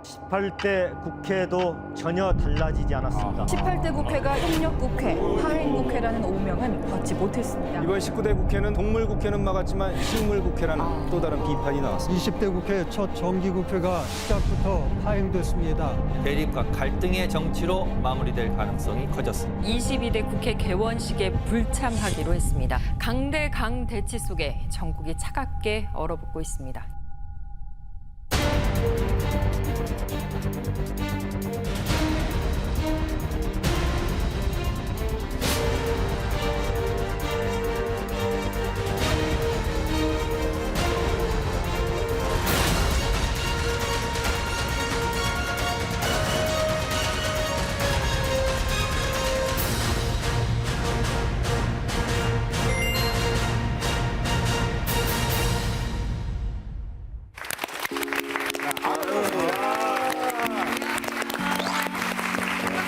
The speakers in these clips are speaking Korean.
18대 국회도 전혀 달라지지 않았습니다. 18대 국회가 협력국회, 파행국회라는 오명은 벗지 못했습니다. 이번 19대 국회는 동물국회는 막았지만 식물국회라는 또 다른 비판이 나왔습니다. 20대 국회 첫 정기국회가 시작부터 파행됐습니다. 대립과 갈등의 정치로 마무리될 가능성이 커졌습니다. 22대 국회 개원식에 불참하기로 했습니다. 강대강 대치 속에 전국이 차갑게 얼어붙고 있습니다.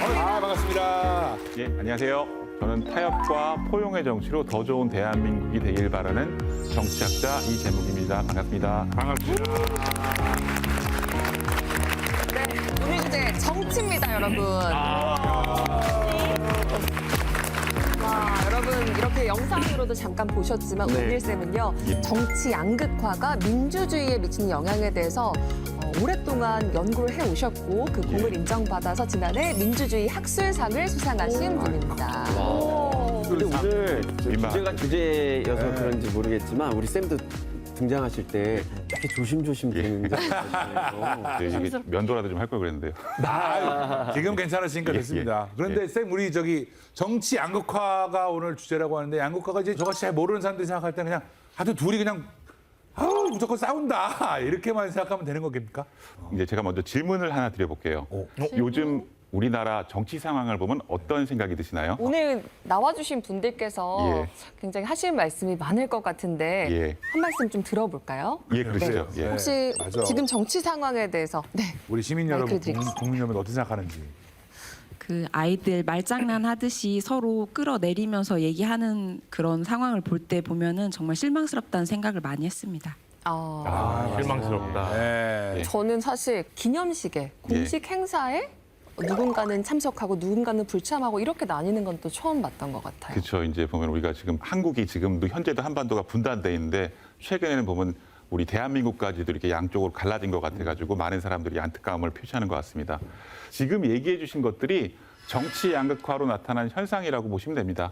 반갑습니다. 예, 안녕하세요. 저는 타협과 포용의 정치로 더 좋은 대한민국이 되길 바라는 정치학자 이재묵입니다. 반갑습니다. 반갑습니다. 네, 오늘 주제 정치입니다, 여러분. 와, 여러분 이렇게 영상으로도 잠깐 보셨지만 오늘 쌤은요 정치 양극화가 민주주의에 미치는 영향에 대해서 오랫동안 연구를 해오셨고 그 공을 인정받아서 지난해 민주주의 학술상을 수상하신 분입니다. 근데 오늘 민망. 주제가 주제여서 그런지 모르겠지만 우리 쌤도 등장하실 때 이렇게 조심조심 되는 것 같아요. 네, 이게 면도라도 좀 할 걸 그랬는데요. 지금 괜찮으시니까 예, 됐습니다. 예. 그런데 예. 쌤 우리 저기 정치 양극화가 오늘 주제라고 하는데 양극화가 이제 저같이 잘 모르는 사람들이 생각할 때 그냥 아주 둘이 그냥 무조건 싸운다 이렇게만 생각하면 되는 거겠습니까? 이제 제가 먼저 질문을 하나 드려볼게요. 요즘 우리나라 정치 상황을 보면 어떤 생각이 드시나요? 오늘 나와주신 분들께서 예. 굉장히 하실 말씀이 많을 것 같은데 예. 한 말씀 좀 들어볼까요? 예, 그러시죠. 예. 혹시 맞아. 지금 정치 상황에 대해서 우리 시민 여러분, 마이크를 드리겠습니다. 국민 여러분 어떻게 생각하는지. 그 아이들 말장난 하듯이 서로 끌어내리면서 얘기하는 그런 상황을 볼 때 보면은 정말 실망스럽다는 생각을 많이 했습니다. 실망스럽다. 네. 저는 사실 기념식에 공식 행사에 누군가는 참석하고 누군가는 불참하고 이렇게 나뉘는 건 또 처음 봤던 것 같아요. 그렇죠. 이제 보면 우리가 지금 한국이 지금도 현재도 한반도가 분단돼 있는데 최근에는 보면 우리 대한민국까지도 이렇게 양쪽으로 갈라진 것 같아가지고 많은 사람들이 안타까움을 표시하는 것 같습니다. 지금 얘기해 주신 것들이 정치 양극화로 나타난 현상이라고 보시면 됩니다.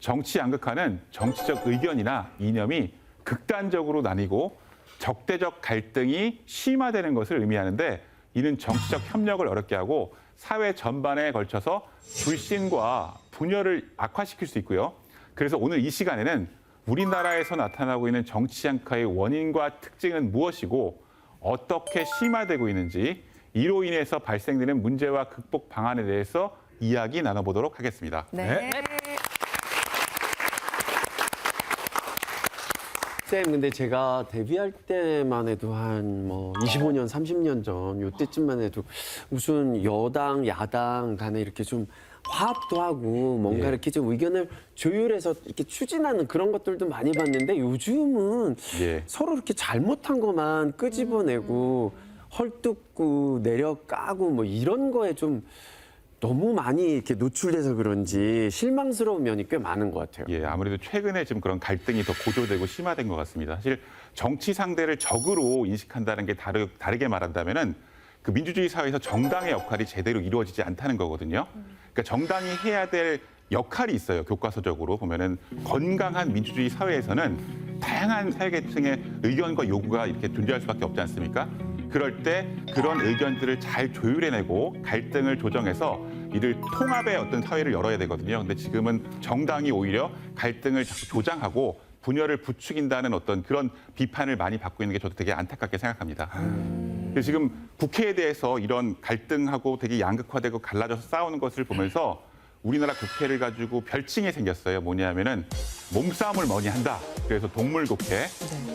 정치 양극화는 정치적 의견이나 이념이 극단적으로 나뉘고 적대적 갈등이 심화되는 것을 의미하는데 이는 정치적 협력을 어렵게 하고 사회 전반에 걸쳐서 불신과 분열을 악화시킬 수 있고요. 그래서 오늘 이 시간에는 우리나라에서 나타나고 있는 정치 양극화의 원인과 특징은 무엇이고 어떻게 심화되고 있는지 이로 인해서 발생되는 문제와 극복 방안에 대해서 이야기 나눠보도록 하겠습니다. 네. 쌤, 근데 제가 데뷔할 때만 해도 한 뭐 25년, 30년 전 요때쯤만 해도 무슨 여당, 야당 간에 이렇게 좀 화합도 하고 뭔가 예. 이렇게 좀 의견을 조율해서 이렇게 추진하는 그런 것들도 많이 봤는데 요즘은 예. 서로 이렇게 잘못한 것만 끄집어내고 헐뜯고 내려까고 뭐 이런 거에 좀 너무 많이 이렇게 노출돼서 그런지 실망스러운 면이 꽤 많은 것 같아요. 예, 아무래도 최근에 지금 그런 갈등이 더 고조되고 심화된 것 같습니다. 사실 정치 상대를 적으로 인식한다는 게 다르게 말한다면은 그 민주주의 사회에서 정당의 역할이 제대로 이루어지지 않다는 거거든요. 그러니까 정당이 해야 될 역할이 있어요. 교과서적으로 보면은 건강한 민주주의 사회에서는 다양한 사회계층의 의견과 요구가 이렇게 존재할 수밖에 없지 않습니까? 그럴 때 그런 의견들을 잘 조율해내고 갈등을 조정해서 이를 통합의 어떤 사회를 열어야 되거든요. 근데 지금은 정당이 오히려 갈등을 자꾸 조장하고 분열을 부추긴다는 어떤 그런 비판을 많이 받고 있는 게 저도 되게 안타깝게 생각합니다. 그래서 지금 국회에 대해서 이런 갈등하고 되게 양극화되고 갈라져서 싸우는 것을 보면서 우리나라 국회를 가지고 별칭이 생겼어요. 뭐냐면은 몸싸움을 많이 한다. 그래서 동물국회.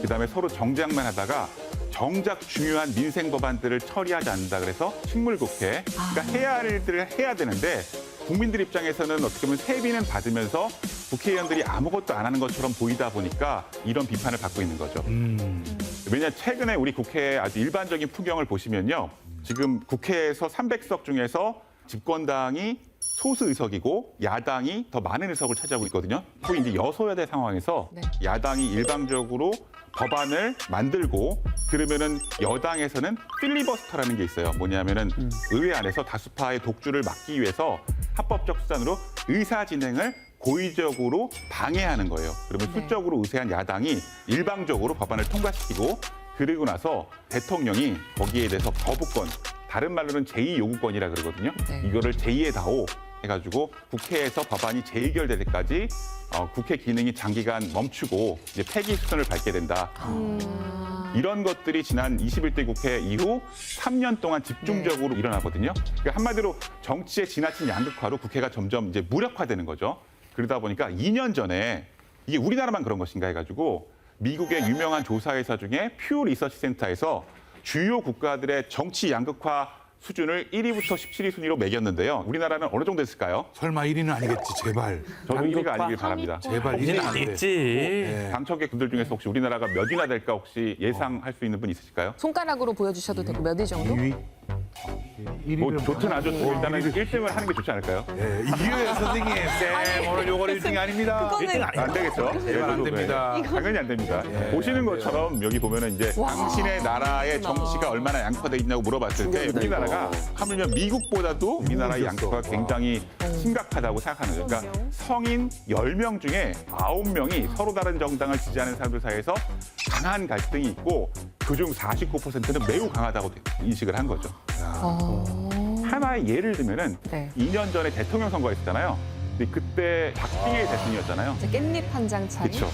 그다음에 서로 정쟁만 하다가 정작 중요한 민생 법안들을 처리하지 않는다. 그래서 식물국회. 그러니까 해야 할 일들을 해야 되는데 국민들 입장에서는 어떻게 보면 세비는 받으면서 국회의원들이 아무것도 안 하는 것처럼 보이다 보니까 이런 비판을 받고 있는 거죠. 왜냐하면 최근에 우리 국회의 아주 일반적인 풍경을 보시면요. 지금 국회에서 300석 중에서 집권당이 소수 의석이고 야당이 더 많은 의석을 차지하고 있거든요. 또 이제 여소야대 상황에서 네. 야당이 일방적으로 법안을 만들고 그러면은 여당에서는 필리버스터라는 게 있어요. 뭐냐면은 의회 안에서 다수파의 독주를 막기 위해서 합법적 수단으로 의사 진행을 고의적으로 방해하는 거예요. 그러면 네. 수적으로 우세한 야당이 일방적으로 법안을 통과시키고 그리고 나서 대통령이 거기에 대해서 거부권, 다른 말로는 제2요구권이라 그러거든요. 네. 이거를 제2의 다오 해가지고 국회에서 법안이 재의결될 때까지 국회 기능이 장기간 멈추고 이제 폐기 수순을 밟게 된다. 이런 것들이 지난 21대 국회 이후 3년 동안 집중적으로 일어나거든요. 그러니까 한마디로 정치의 지나친 양극화로 국회가 점점 이제 무력화되는 거죠. 그러다 보니까 2년 전에 이게 우리나라만 그런 것인가 해가지고 미국의 유명한 조사회사 중에 퓨 리서치 센터에서 주요 국가들의 정치 양극화 수준을 1위부터 17위 순위로 매겼는데요. 우리나라는 어느 정도 됐을까요? 설마 1위는 아니겠지, 제발. 저도 1위가 아니길 바랍니다. 제발 1위는 안 돼. 있지. 당첨객 분들 중에서 혹시 우리나라가 몇 위나 될까 혹시 예상할 수 있는 분 있으실까요? 손가락으로 보여주셔도 되고 몇 위 정도? 2위? 뭐 좋든 안 좋든 일단은 1등을 하는 게 좋지 않을까요? 예, 이겨요, 선생님. 쌤, 오늘 요거는 1등이 아닙니다. 그거는 안 되겠죠? 제발 안 됩니다. 당연히 안 됩니다. 보시는 것처럼 여기 보면은 이제 당신의 나라의 정치가 얼마나 양극화돼 있냐고 물어봤을 때 충격이다, 우리나라가 이거. 하물며 미국보다도 우리나라의 미국이었어. 양극화가 굉장히 심각하다고 생각하는 거예요. 그러니까 성인 10명 중에 9명이 서로 다른 정당을 지지하는 사람들 사이에서 강한 갈등이 있고 그중 49%는 매우 강하다고 인식을 한 거죠. 하나의 예를 들면은 네. 2년 전에 대통령 선거가 있었잖아요. 근데 그때 박빙의 대통령이었잖아요. 이제 깻잎 한 장 차이. 그렇죠.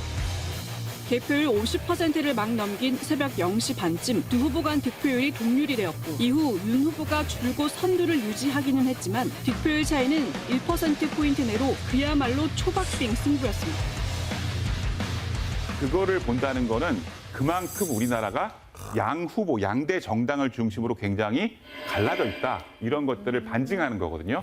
개표율 50%를 막 넘긴 새벽 0시 반쯤 두 후보 간 득표율이 동률이 되었고 이후 윤 후보가 줄곧 선두를 유지하기는 했지만 득표율 차이는 1%포인트 내로 그야말로 초박빙 승부였습니다. 그거를 본다는 거는 그만큼 우리나라가 양 후보, 양대 정당을 중심으로 굉장히 갈라져 있다. 이런 것들을 반증하는 거거든요.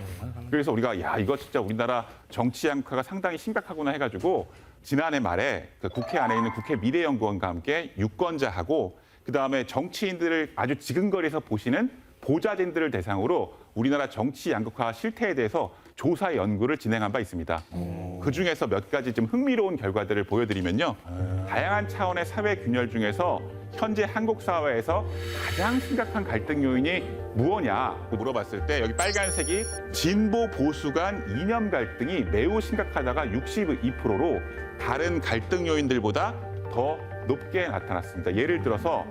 그래서 우리가 야 이거 진짜 우리나라 정치 양극화가 상당히 심각하구나 해가지고 지난해 말에 그 국회 안에 있는 국회 미래연구원과 함께 유권자하고 그다음에 정치인들을 아주 지근거리에서 보시는 보좌진들을 대상으로 우리나라 정치 양극화 실태에 대해서 조사 연구를 진행한 바 있습니다. 그중에서 몇 가지 좀 흥미로운 결과들을 보여드리면요. 다양한 차원의 사회 균열 중에서 현재 한국 사회에서 가장 심각한 갈등 요인이 무엇냐 물어봤을 때 여기 빨간색이 진보 보수 간 이념 갈등이 매우 심각하다가 62%로 다른 갈등 요인들보다 더 높게 나타났습니다. 예를 들어서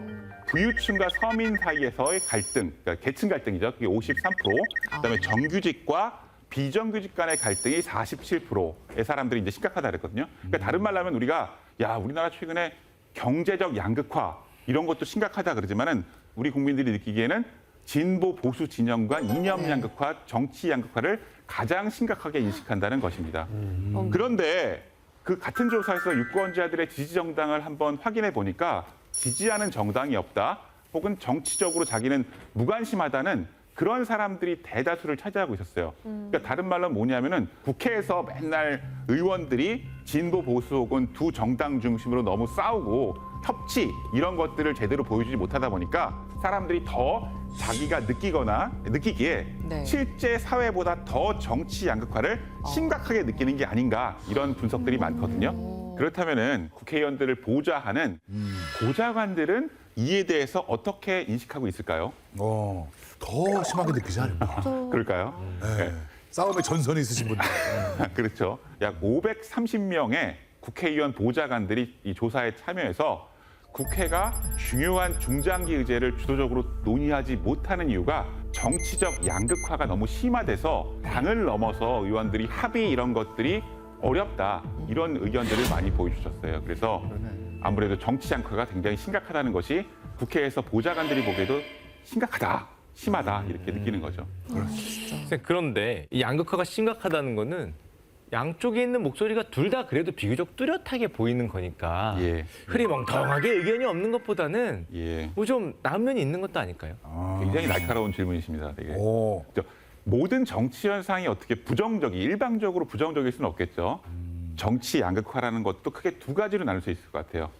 부유층과 서민 사이에서의 갈등, 그러니까 계층 갈등이죠. 그게 53%, 그다음에 정규직과 비정규직 간의 갈등이 47%의 사람들이 이제 심각하다 그랬거든요. 그러니까 다른 말로 하면 우리가 야 우리나라 최근에 경제적 양극화 이런 것도 심각하다 그러지만은 우리 국민들이 느끼기에는 진보 보수 진영 간 이념 양극화, 정치 양극화를 가장 심각하게 인식한다는 것입니다. 그런데 그 같은 조사에서 유권자들의 지지 정당을 한번 확인해 보니까 지지하는 정당이 없다, 혹은 정치적으로 자기는 무관심하다는 그런 사람들이 대다수를 차지하고 있었어요. 그러니까 다른 말로 뭐냐면은 국회에서 맨날 의원들이 진보 보수 혹은 두 정당 중심으로 너무 싸우고 협치 이런 것들을 제대로 보여주지 못하다 보니까 사람들이 더 자기가 느끼기에 네. 실제 사회보다 더 정치 양극화를 심각하게 느끼는 게 아닌가 이런 분석들이 많거든요. 그렇다면은 국회의원들을 보좌하는 보좌관들은 이에 대해서 어떻게 인식하고 있을까요? 더 심하게 느끼지 않을까. 그럴까요? 네. 싸움에 전선이 있으신 분들. 그렇죠. 약 530명의 국회의원 보좌관들이 이 조사에 참여해서 국회가 중요한 중장기 의제를 주도적으로 논의하지 못하는 이유가 정치적 양극화가 너무 심화돼서 당을 넘어서 의원들이 합의 이런 것들이 어렵다. 이런 의견들을 많이 보여주셨어요. 그래서 아무래도 정치 양극화가 굉장히 심각하다는 것이 국회에서 보좌관들이 보기에도 심각하다, 심하다 이렇게 느끼는 거죠. 그런데 이 양극화가 심각하다는 거는 양쪽에 있는 목소리가 둘 다 그래도 비교적 뚜렷하게 보이는 거니까 예. 흐리멍텅하게 의견이 없는 것보다는 예. 뭐 좀 나은 면이 있는 것도 아닐까요? 굉장히 날카로운 질문이십니다. 되게. 오. 모든 정치 현상이 어떻게 일방적으로 부정적일 수는 없겠죠. 정치 양극화라는 것도 크게 두 가지로 나눌 수 있을 것 같아요.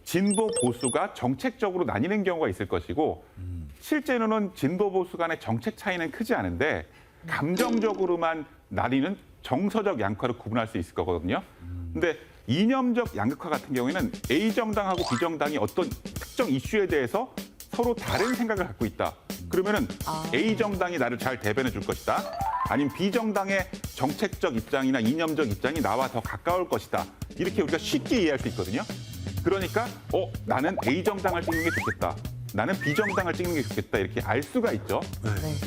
진보 보수가 정책적으로 나뉘는 경우가 있을 것이고 실제로는 진보 보수 간의 정책 차이는 크지 않은데 감정적으로만 나뉘는 정서적 양극화를 구분할 수 있을 거거든요. 근데 이념적 양극화 같은 경우에는 A 정당하고 B 정당이 어떤 특정 이슈에 대해서 서로 다른 생각을 갖고 있다. 그러면은 A 정당이 나를 잘 대변해 줄 것이다. 아니면 B 정당의 정책적 입장이나 이념적 입장이 나와 더 가까울 것이다. 이렇게 우리가 쉽게 이해할 수 있거든요. 그러니까 나는 A 정당을 찍는 게 좋겠다. 나는 B 정당을 찍는 게 좋겠다. 이렇게 알 수가 있죠.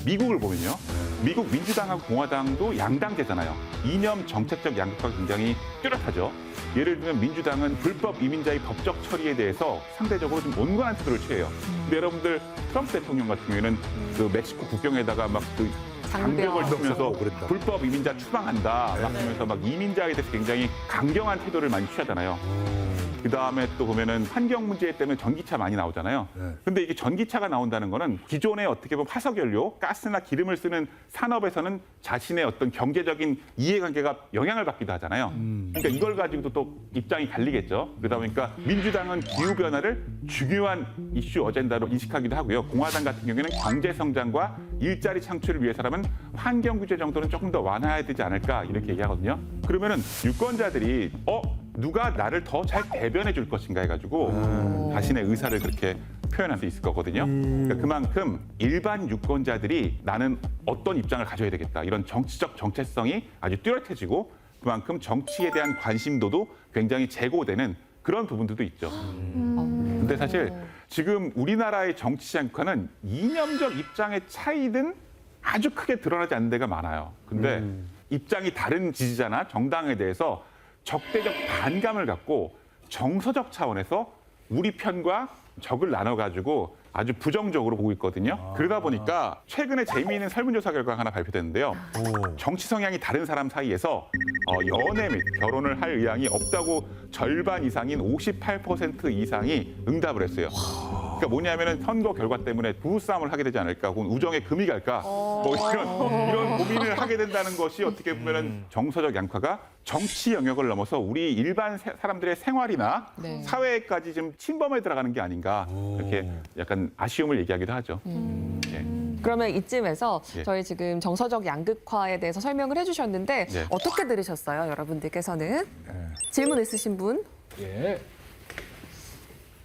미국을 보면요. 미국 민주당하고 공화당도 양당제잖아요. 이념 정책적 양극화가 굉장히 뚜렷하죠. 예를 들면 민주당은 불법 이민자의 법적 처리에 대해서 상대적으로 좀 온건한 태도를 취해요. 근데 여러분들 트럼프 대통령 같은 경우에는 그 멕시코 국경에다가 막 그 장벽을 쓰면서 불법 이민자 추방한다 막 하면서 막 이민자에 대해서 굉장히 강경한 태도를 많이 취하잖아요. 그다음에 또 보면은 환경 문제 때문에 전기차 많이 나오잖아요. 근데 이게 전기차가 나온다는 거는 기존에 어떻게 보면 화석연료, 가스나 기름을 쓰는 산업에서는 자신의 어떤 경제적인 이해관계가 영향을 받기도 하잖아요. 그러니까 이걸 가지고도 또 입장이 갈리겠죠. 그러다 보니까 민주당은 기후변화를 중요한 이슈 어젠다로 인식하기도 하고요. 공화당 같은 경우에는 경제 성장과 일자리 창출을 위해서라면 환경 규제 정도는 조금 더 완화해야 되지 않을까 이렇게 얘기하거든요. 그러면은 유권자들이 누가 나를 더 잘 대변해 줄 것인가 해가지고 자신의 의사를 그렇게 표현할 수 있을 거거든요. 그러니까 그만큼 일반 유권자들이 나는 어떤 입장을 가져야 되겠다. 이런 정치적 정체성이 아주 뚜렷해지고 그만큼 정치에 대한 관심도도 굉장히 제고되는 그런 부분들도 있죠. 근데 사실 지금 우리나라의 정치 양극화는 이념적 입장의 차이든 아주 크게 드러나지 않는 데가 많아요. 근데 입장이 다른 지지자나 정당에 대해서 적대적 반감을 갖고 정서적 차원에서 우리 편과 적을 나눠가지고 아주 부정적으로 보고 있거든요. 그러다 보니까 최근에 재미있는 설문조사 결과가 하나 발표됐는데요. 정치 성향이 다른 사람 사이에서 연애 및 결혼을 할 의향이 없다고 절반 이상인 58% 이상이 응답을 했어요. 그러니까 뭐냐면은 선거 결과 때문에 부부싸움을 하게 되지 않을까, 혹은 우정에 금이 갈까, 뭐 이런 고민을 하게 된다는 것이 어떻게 보면은 정서적 양극화가 정치 영역을 넘어서 우리 일반 사람들의 생활이나 사회까지 좀 침범해 들어가는 게 아닌가, 이렇게 약간 아쉬움을 얘기하기도 하죠. 예. 그러면 이쯤에서 예. 저희 지금 정서적 양극화에 대해서 설명을 해주셨는데 네. 어떻게 들으셨어요, 여러분들께서는? 질문 있으신 분? 예.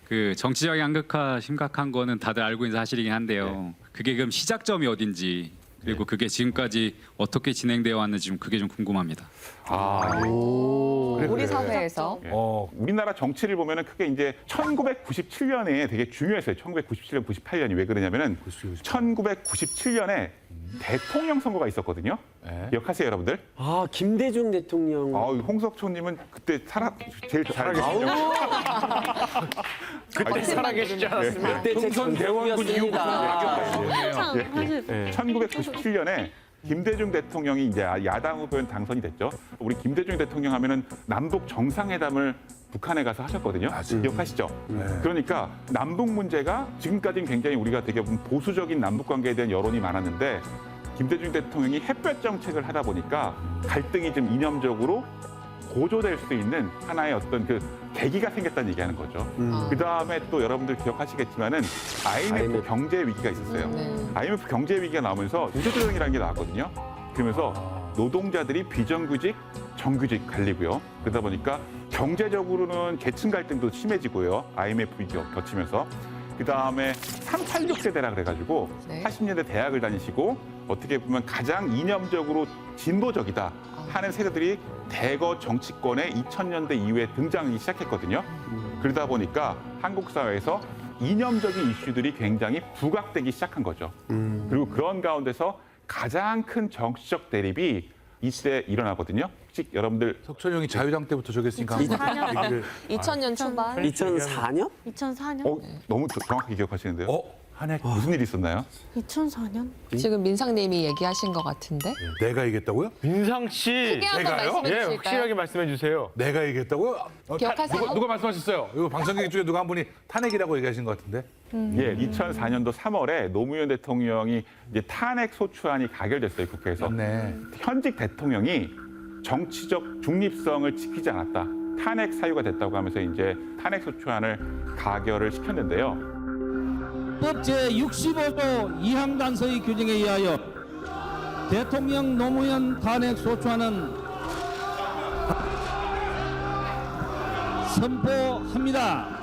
그 정치적 양극화 심각한 거는 다들 알고 있는 사실이긴 한데요. 그게 그럼 시작점이 어딘지, 그리고 그게 지금까지 어떻게 진행되어 왔는지 좀 그게 좀 궁금합니다. 우리 사회에서. 우리나라 정치를 보면은 크게 이제 1997년에 되게 중요했어요. 1997년, 98년이 왜 그러냐면은 1997년에 대통령 선거가 있었거든요. 기억하세요, 여러분들? 김대중 대통령. 홍석초님은 그때 제일 잘 계시죠. 그때 살아계시지 않았습니다. 그때 제 대원군 이후부터 1997년에 김대중 대통령이 이제 야당 후보인 당선이 됐죠. 우리 김대중 대통령 하면은 남북 정상회담을 북한에 가서 하셨거든요. 기억하시죠? 그러니까 남북 문제가 지금까지는 굉장히 우리가 되게 보수적인 남북 관계에 대한 여론이 많았는데 김대중 대통령이 햇볕 정책을 하다 보니까 갈등이 좀 이념적으로 고조될 수 있는 하나의 어떤 그 계기가 생겼다는 얘기하는 거죠. 그다음에 또 여러분들 기억하시겠지만은 IMF 경제 위기가 있었어요. IMF 경제 위기가 나오면서 구조조정이라는 게 나왔거든요. 그러면서 노동자들이 비정규직, 정규직 갈리고요. 그러다 보니까 경제적으로는 계층 갈등도 심해지고요. IMF 위기 거치면서. 그다음에 386 세대라 그래가지고 80년대 대학을 다니시고 어떻게 보면 가장 이념적으로 진보적이다 하는 세대들이 대거 정치권에 2000년대 이후에 등장하기 시작했거든요. 그러다 보니까 한국 사회에서 이념적인 이슈들이 굉장히 부각되기 시작한 거죠. 그리고 그런 가운데서 가장 큰 정치적 대립이 이때 일어나거든요. 혹시 여러분들 석천이 형이 자유당 때부터 저기 했으니까 2000년 초반. 2004년? 2004년? 너무 정확하게 기억하시는데요. 한해 무슨 일이 있었나요? 2004년? 지금 민상님이 얘기하신 것 같은데. 내가 얘기했다고요? 민상 씨. 크게 한번 내가요? 말씀해 주실까요? 확실하게 말씀해 주세요. 내가 얘기했다고요? 기억하세요? 누가 말씀하셨어요? 이거 방송객 중에 누가 한 분이 탄핵이라고 얘기하신 것 같은데. 예, 2004년도 3월에 노무현 대통령이 이제 탄핵 소추안이 가결됐어요, 국회에서. 네. 현직 대통령이 정치적 중립성을 지키지 않았다. 탄핵 사유가 됐다고 하면서 이제 탄핵 소추안을 가결을 시켰는데요. 헌법 제65조 2항 단서의 규정에 의하여 대통령 노무현 탄핵 소추안은 선포합니다.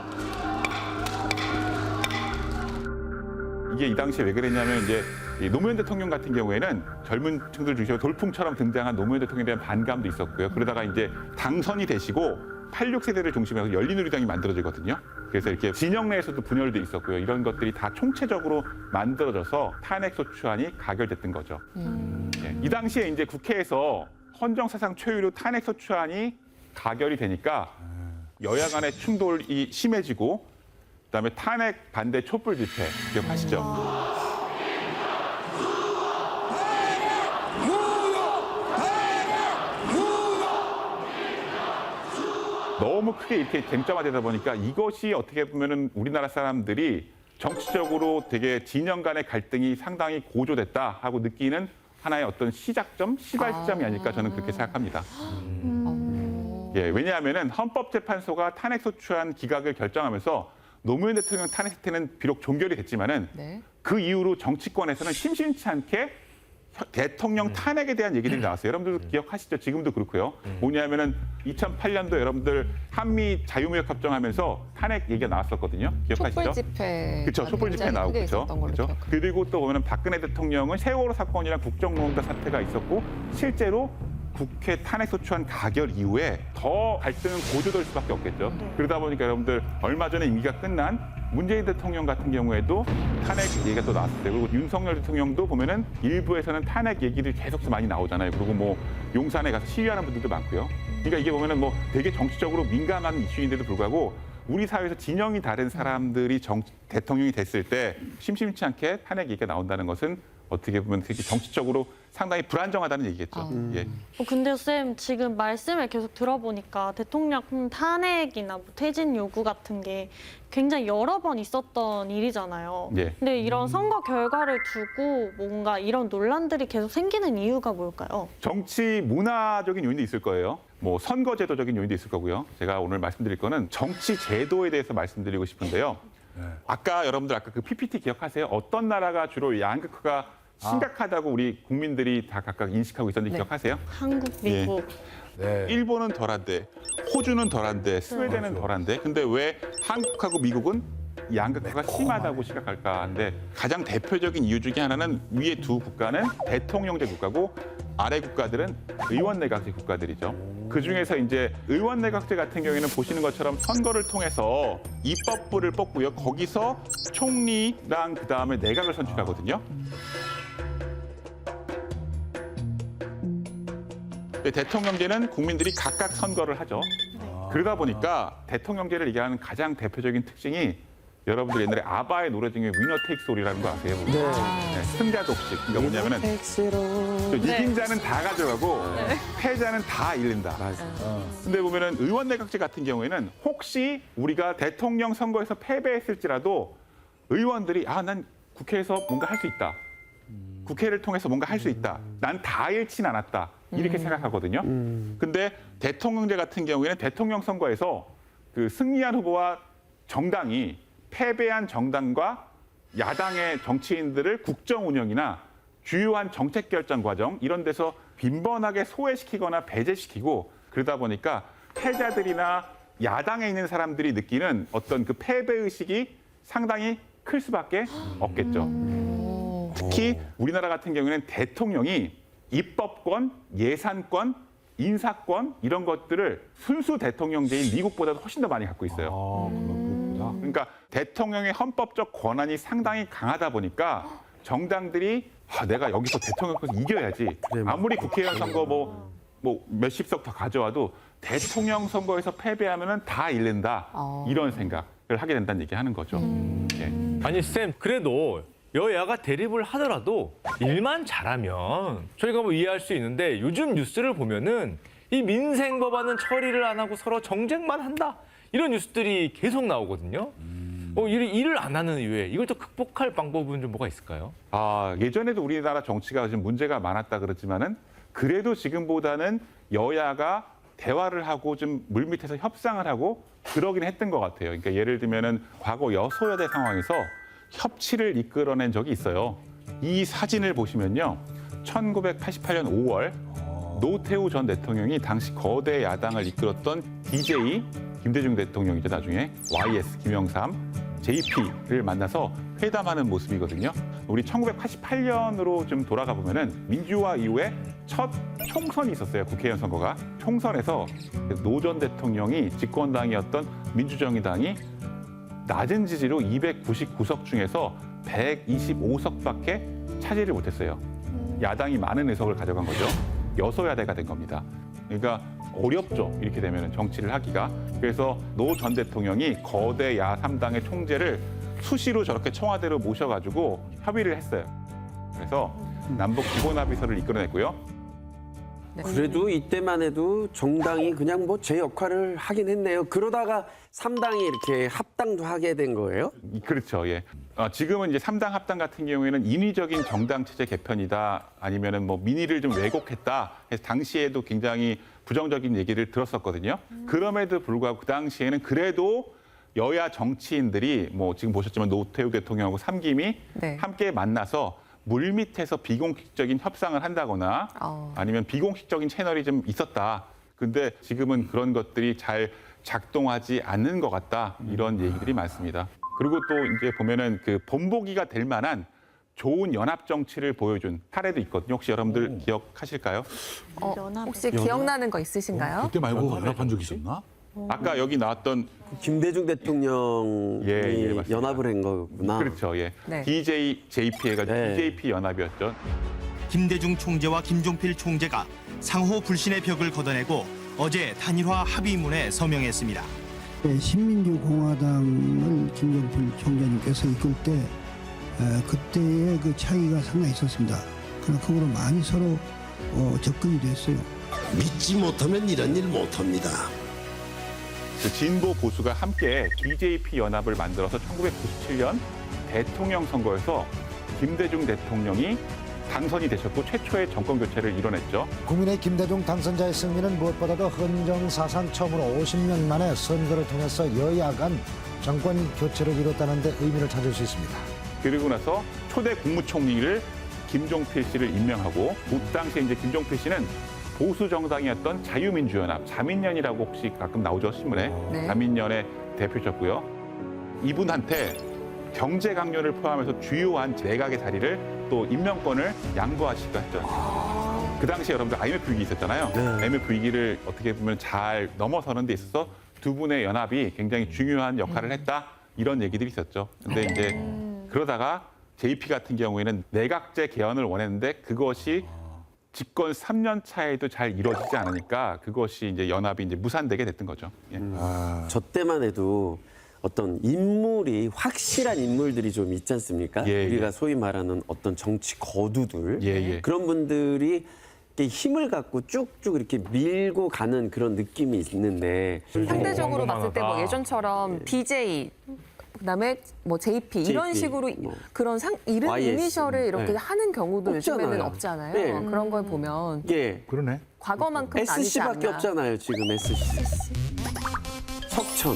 이게 이 당시에 왜 그랬냐면 이제 이 노무현 대통령 같은 경우에는 젊은 층들 중에서 돌풍처럼 등장한 노무현 대통령에 대한 반감도 있었고요. 그러다가 이제 당선이 되시고 86세대를 중심으로 해서 열린우리당이 만들어지거든요. 그래서 이렇게 진영 내에서도 분열도 있었고요. 이런 것들이 다 총체적으로 만들어져서 탄핵소추안이 가결됐던 거죠. 네. 이 당시에 이제 국회에서 헌정사상 초유로 탄핵소추안이 가결이 되니까 여야 간의 충돌이 심해지고 그다음에 탄핵 반대 촛불 집회 기억하시죠? 너무 크게 이렇게 쟁점화되다 보니까 이것이 어떻게 보면은 우리나라 사람들이 정치적으로 되게 진영 간의 갈등이 상당히 고조됐다 하고 느끼는 하나의 어떤 시작점, 시발점이 아닐까 저는 그렇게 생각합니다. 예, 왜냐하면은 헌법재판소가 탄핵소추안 기각을 결정하면서 노무현 대통령 탄핵 사태는 비록 종결이 됐지만은 그 이후로 정치권에서는 심심치 않게 대통령 탄핵에 대한 얘기들이 나왔어요. 여러분들 기억하시죠? 지금도 그렇고요. 뭐냐면은 2008년도 여러분들 한미 자유무역 협정하면서 탄핵 얘기가 나왔었거든요. 기억하시죠? 촛불 집회. 그렇죠. 촛불 집회 나오고 그렇죠. 그리고 또 보면은 박근혜 대통령은 세월호 사건이랑 국정농단 사태가 있었고 실제로 국회 탄핵소추안 가결 이후에 더 갈등은 고조될 수밖에 없겠죠. 그러다 보니까 여러분들 얼마 전에 임기가 끝난 문재인 대통령 같은 경우에도 탄핵 얘기가 또 나왔어요. 그리고 윤석열 대통령도 보면은 일부에서는 탄핵 얘기를 계속 많이 나오잖아요. 그리고 뭐 용산에 가서 시위하는 분들도 많고요. 그러니까 이게 보면은 뭐 되게 정치적으로 민감한 이슈인데도 불구하고 우리 사회에서 진영이 다른 사람들이 대통령이 됐을 때 심심치 않게 탄핵 얘기가 나온다는 것은 어떻게 보면 되게 정치적으로 상당히 불안정하다는 얘기겠죠. 예. 근데 쌤 지금 말씀을 계속 들어보니까 대통령 탄핵이나 뭐 퇴진 요구 같은 게 굉장히 여러 번 있었던 일이잖아요. 예. 근데 이런 선거 결과를 두고 뭔가 이런 논란들이 계속 생기는 이유가 뭘까요? 정치 문화적인 요인도 있을 거예요. 뭐 선거제도적인 요인도 있을 거고요. 제가 오늘 말씀드릴 거는 정치 제도에 대해서 말씀드리고 싶은데요. 아까 여러분들 아까 그 PPT 기억하세요? 어떤 나라가 주로 양극화가 심각하다고 우리 국민들이 다 각각 인식하고 있었는지 기억하세요? 한국, 미국. 일본은 덜한데, 호주는 덜한데, 스웨덴은 덜한데, 근데 왜 한국하고 미국은 양극화가 심하다고 시각할까 하는데 가장 대표적인 이유 중에 하나는 위에 두 국가는 대통령제 국가고 아래 국가들은 의원내각제 국가들이죠. 그중에서 이제 의원내각제 같은 경우에는 보시는 것처럼 선거를 통해서 입법부를 뽑고요. 거기서 총리랑 그다음에 내각을 선출하거든요. 대통령제는 국민들이 각각 선거를 하죠. 그러다 보니까 대통령제를 얘기하는 가장 대표적인 특징이 여러분들 옛날에 아바의 노래 중에 위너 테이크스 올이라는 거 아세요? 네. 승자 독식. 그러니까 뭐냐면은 이긴 자는 다 가져가고 패자는 다 잃는다. 근데 보면은 의원내각제 같은 경우에는 혹시 우리가 대통령 선거에서 패배했을지라도 의원들이 난 국회에서 뭔가 할 수 있다. 국회를 통해서 뭔가 할 수 있다. 난 다 잃진 않았다. 이렇게 생각하거든요. 근데 대통령제 같은 경우에는 대통령 선거에서 그 승리한 후보와 정당이 패배한 정당과 야당의 정치인들을 국정 운영이나 주요한 정책 결정 과정 이런 데서 빈번하게 소외시키거나 배제시키고 그러다 보니까 패자들이나 야당에 있는 사람들이 느끼는 어떤 그 패배 의식이 상당히 클 수밖에 없겠죠. 특히 우리나라 같은 경우에는 대통령이 입법권, 예산권, 인사권 이런 것들을 순수 대통령제인 미국보다도 훨씬 더 많이 갖고 있어요. 그러니까 대통령의 헌법적 권한이 상당히 강하다 보니까 정당들이 내가 여기서 대통령께서 이겨야지. 아무리 국회의원 선거 뭐 몇십 석 더 가져와도 대통령 선거에서 패배하면은 다 잃는다. 이런 생각을 하게 된다는 얘기하는 거죠. 예. 아니 쌤 그래도 여야가 대립을 하더라도 일만 잘하면 저희가 뭐 이해할 수 있는데 요즘 뉴스를 보면은 이 민생 법안은 처리를 안 하고 서로 정쟁만 한다 이런 뉴스들이 계속 나오거든요. 일을 안 하는 이유에 이걸 또 극복할 방법은 좀 뭐가 있을까요? 예전에도 우리나라 정치가 좀 문제가 많았다 그렇지만은 그래도 지금보다는 여야가 대화를 하고 좀 물밑에서 협상을 하고 그러긴 했던 것 같아요. 그러니까 예를 들면은 과거 여소야대 상황에서 협치를 이끌어낸 적이 있어요. 이 사진을 보시면요. 1988년 5월 노태우 전 대통령이 당시 거대 야당을 이끌었던 DJ 김대중 대통령이죠. 나중에 YS 김영삼, JP를 만나서 회담하는 모습이거든요. 우리 1988년으로 좀 돌아가 보면은 민주화 이후에 첫 총선이 있었어요. 국회의원 선거가. 총선에서 노 전 대통령이 집권당이었던 민주정의당이 낮은 지지로 299석 중에서 125석밖에 차지를 못했어요. 야당이 많은 의석을 가져간 거죠. 여소야대가 된 겁니다. 그러니까 어렵죠. 이렇게 되면 정치를 하기가. 그래서 노 전 대통령이 거대 야3당의 총재를 수시로 저렇게 청와대로 모셔가지고 협의를 했어요. 그래서 남북 기본합의서를 이끌어냈고요. 그래도 이때만 해도 정당이 그냥 뭐 제 역할을 하긴 했네요. 그러다가 3당이 이렇게 합당도 하게 된 거예요? 그렇죠. 예. 지금은 이제 3당 합당 같은 경우에는 인위적인 정당 체제 개편이다, 아니면은 뭐 민의를 좀 왜곡했다 해서 당시에도 굉장히 부정적인 얘기를 들었었거든요. 그럼에도 불구하고 그 당시에는 그래도 여야 정치인들이 뭐 지금 보셨지만 노태우 대통령하고 삼김이 함께 만나서 물밑에서 비공식적인 협상을 한다거나 아니면 비공식적인 채널이 좀 있었다. 근데 지금은 그런 것들이 잘 작동하지 않는 것 같다. 이런 얘기들이 많습니다. 그리고 또 이제 보면은 그 본보기가 될 만한 좋은 연합 정치를 보여준 사례도 있거든요. 혹시 여러분들 기억하실까요? 혹시 기억나는 거 있으신가요? 그때 말고 연합한 적 있었나? 아까 여기 나왔던 김대중 대통령이 연합을 한 거구나. 그렇죠. 예. 네. DJ-JP 해가지고 DJP 연합이었죠. 김대중 총재와 김종필 총재가 상호 불신의 벽을 걷어내고 어제 단일화 합의문에 서명했습니다. 신민주공화당을 김종필 총재님께서 이끌 때 그때의 그 차이가 상당히 있었습니다. 그러나 그거로 많이 서로 접근이 됐어요. 믿지 못하면 이런 일 못합니다. 그 진보 보수가 함께 DJP 연합을 만들어서 1997년 대통령 선거에서 김대중 대통령이 당선이 되셨고 최초의 정권 교체를 이뤄냈죠. 국민의 김대중 당선자의 승리는 무엇보다도 헌정사상 처음으로 50년 만에 선거를 통해서 여야 간 정권 교체를 이뤘다는 데 의미를 찾을 수 있습니다. 그리고 나서 초대 국무총리를 김종필 씨를 임명하고 그 당시에 이제 김종필 씨는 보수 정당이었던 자유민주연합, 자민련이라고 혹시 가끔 나오죠, 신문에. 네. 자민련의 대표셨고요. 이분한테 경제 강요를 포함해서 주요한 내각의 자리를 또 임명권을 양보하시기도 했죠. 그 당시에 여러분들 IMF 위기 있었잖아요. IMF 위기를 어떻게 보면 잘 넘어서는 데 있어서 두 분의 연합이 굉장히 중요한 역할을 했다. 이런 얘기들이 있었죠. 근데 이제 그러다가 JP 같은 경우에는 내각제 개헌을 원했는데 그것이 집권 3년 차에도 잘 이루어지지 않으니까 그것이 이제 연합이 이제 무산되게 됐던 거죠. 예. 저 때만 해도 어떤 인물이 확실한 인물들이 좀 있지 않습니까? 우리가 소위 말하는 어떤 정치 거두들 그런 분들이 이렇게 힘을 갖고 쭉쭉 이렇게 밀고 가는 그런 느낌이 있는데 상대적으로 봤을 때 뭐 예전처럼 DJ 그다음에 뭐 JP 이런 식으로 그런 이름 YS. 이니셜을 이렇게 하는 경우도 요즘에는 없잖아요. 없잖아요. 네. 그런 걸 보면 그러네. 과거만큼은 아니지 SC밖에 않나. 없잖아요, 지금 SC. 석천.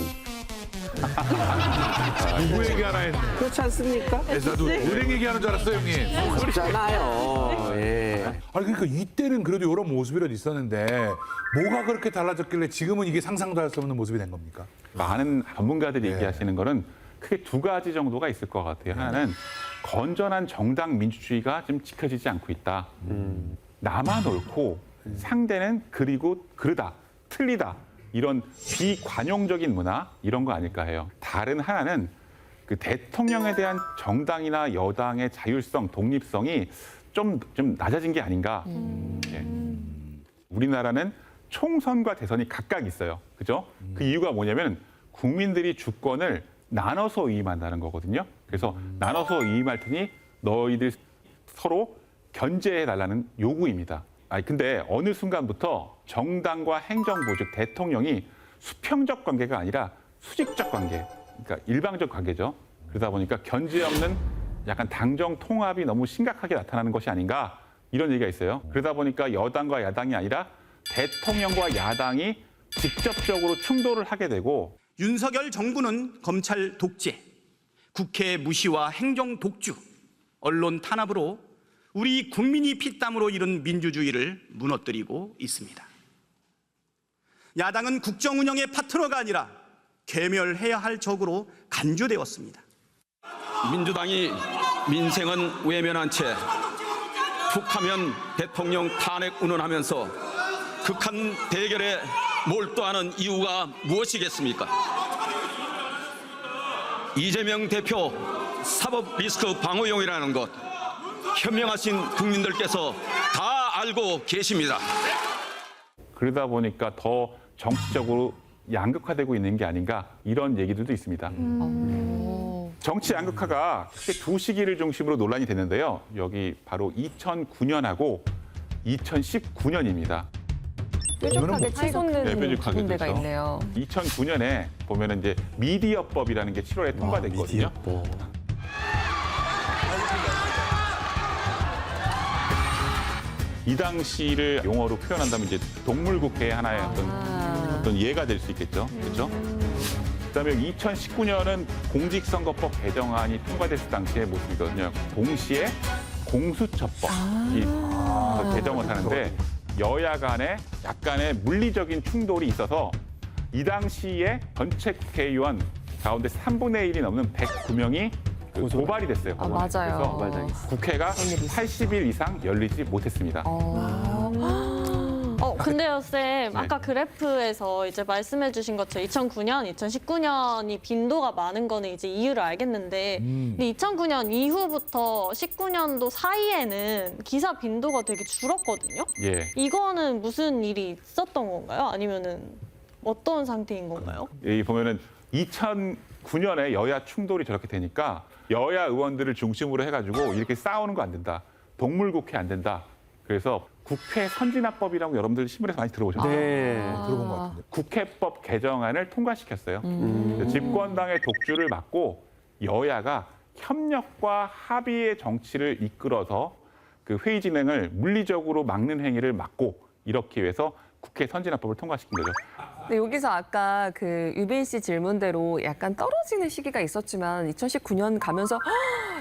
누구 얘기하나 했네. 그렇지 않습니까? 나도 은행 얘기하는 줄 알았어요, 형님. 그렇잖아요. 예. 아니 그러니까 이때는 그래도 이런 모습이라도 있었는데 뭐가 그렇게 달라졌길래 지금은 이게 상상도 할 수 없는 모습이 된 겁니까? 많은 전문가들이 얘기하시는 거는 크게 두 가지 정도가 있을 것 같아요. 하나는 건전한 정당 민주주의가 지금 지켜지지 않고 있다. 나만 옳고 상대는 그리고 그르다, 틀리다. 이런 비관용적인 문화 이런 거 아닐까 해요. 다른 하나는 그 대통령에 대한 정당이나 여당의 자율성, 독립성이 좀 낮아진 게 아닌가. 예. 우리나라는 총선과 대선이 각각 있어요. 그죠? 그 이유가 뭐냐면 국민들이 주권을 나눠서 위임한다는 거거든요. 그래서 나눠서 위임할 테니 너희들 서로 견제해달라는 요구입니다. 근데 어느 순간부터 정당과 행정부, 즉 대통령이 수평적 관계가 아니라 수직적 관계, 그러니까 일방적 관계죠. 그러다 보니까 견제 없는 약간 당정 통합이 너무 심각하게 나타나는 것이 아닌가 이런 얘기가 있어요. 그러다 보니까 여당과 야당이 아니라 대통령과 야당이 직접적으로 충돌을 하게 되고 윤석열 정부는 검찰 독재, 국회 무시와 행정 독주, 언론 탄압으로 우리 국민이 피땀으로 이룬 민주주의를 무너뜨리고 있습니다. 야당은 국정 운영의 파트너가 아니라 괴멸해야 할 적으로 간주되었습니다. 민주당이 민생은 외면한 채 툭하면 대통령 탄핵 운운하면서 극한 대결에 몰두하는 이유가 무엇이겠습니까? 이재명 대표 사법 리스크 방어용이라는 것 현명하신 국민들께서 다 알고 계십니다. 그러다 보니까 더 정치적으로 양극화되고 있는 게 아닌가 이런 얘기들도 있습니다. 정치 양극화가 크게 두 시기를 중심으로 논란이 됐는데요. 여기 바로 2009년하고 2019년입니다. 뾰족하게 치솟는 뾰족하게 부분대가 그렇죠. 있네요. 2009년에 보면은 이제 미디어법이라는 게 7월에 통과됐거든요. 이 당시를 용어로 표현한다면 이제 동물국회의 하나의 어떤 예가 될 수 있겠죠. 그렇죠? 그다음에 2019년은 공직선거법 개정안이 통과됐을 당시의 모습이거든요. 동시에 공수처법이 개정을 하는데 여야 간에 약간의 물리적인 충돌이 있어서 이 당시에 전체 국회의원 가운데 3분의 1이 넘는 109명이 고발이 됐어요. 맞아요. 그래서 국회가 80일 이상 열리지 못했습니다. 근데요, 쌤. 네. 아까 그래프에서 이제 말씀해 주신 것처럼 2009년, 2019년이 빈도가 많은 거는 이제 이유를 알겠는데, 근데 2009년 이후부터 19년도 사이에는 기사 빈도가 되게 줄었거든요? 예. 이거는 무슨 일이 있었던 건가요? 아니면은 어떤 상태인 건가요? 여기 보면은 2009년에 여야 충돌이 저렇게 되니까 여야 의원들을 중심으로 해가지고 이렇게 싸우는 거 안 된다. 동물국회 안 된다. 그래서 국회 선진화법이라고 여러분들 신문에서 많이 들어보셨죠? 네. 들어본 것 같은데. 국회법 개정안을 통과시켰어요. 집권당의 독주를 막고 여야가 협력과 합의의 정치를 이끌어서 그 회의 진행을 물리적으로 막는 행위를 막고 이렇게 위해서 국회 선진화법을 통과시킨 거죠. 근데 여기서 아까 그 유빈 씨 질문대로 약간 떨어지는 시기가 있었지만 2019년 가면서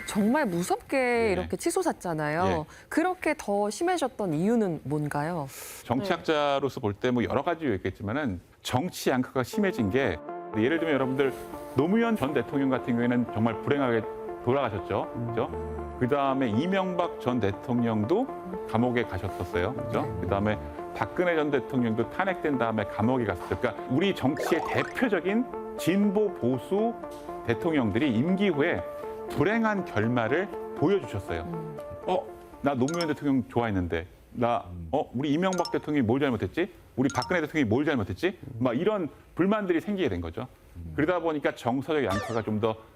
정말 무섭게 이렇게 치솟았잖아요. 네. 그렇게 더 심해졌던 이유는 뭔가요? 정치학자로서 볼 때 뭐 여러 가지 이유 있겠지만은 정치 양극화가 심해진 게 예를 들면 여러분들 노무현 전 대통령 같은 경우에는 정말 불행하게 돌아가셨죠. 그죠? 그다음에 이명박 전 대통령도 감옥에 가셨었어요. 그죠? 그다음에 박근혜 전 대통령도 탄핵된 다음에 감옥에 갔었어요. 그러니까 우리 정치의 대표적인 진보 보수 대통령들이 임기 후에 불행한 결말을 보여주셨어요. 나 노무현 대통령 좋아했는데, 우리 이명박 대통령이 뭘 잘못했지? 우리 박근혜 대통령이 뭘 잘못했지? 막 이런 불만들이 생기게 된 거죠. 그러다 보니까 정서적 양극화가 좀 더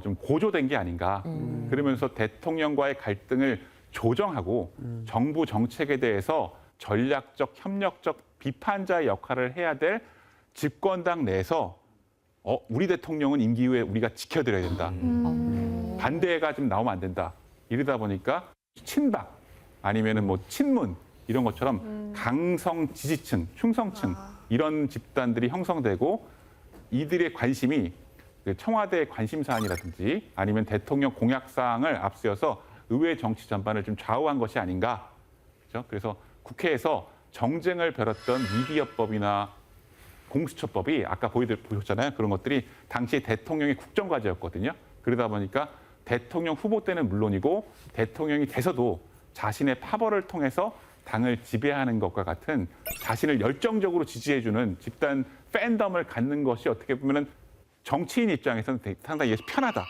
좀 고조된 게 아닌가. 그러면서 대통령과의 갈등을 조정하고 정부 정책에 대해서 전략적, 협력적 비판자의 역할을 해야 될 집권당 내에서 우리 대통령은 임기 후에 우리가 지켜드려야 된다. 반대가 좀 나오면 안 된다. 이러다 보니까 친박 아니면은 뭐 친문 이런 것처럼 강성 지지층, 충성층 이런 집단들이 형성되고 이들의 관심이 청와대의 관심 사안이라든지 아니면 대통령 공약 사항을 앞세워서 의회 정치 전반을 좀 좌우한 것이 아닌가. 그렇죠? 그래서 국회에서 정쟁을 벼렸던 미디어법이나 공수처법이 아까 보셨잖아요. 그런 것들이 당시에 대통령의 국정과제였거든요. 그러다 보니까 대통령 후보 때는 물론이고 대통령이 돼서도 자신의 파벌을 통해서 당을 지배하는 것과 같은 자신을 열정적으로 지지해주는 집단 팬덤을 갖는 것이 어떻게 보면 정치인 입장에서는 상당히 편하다.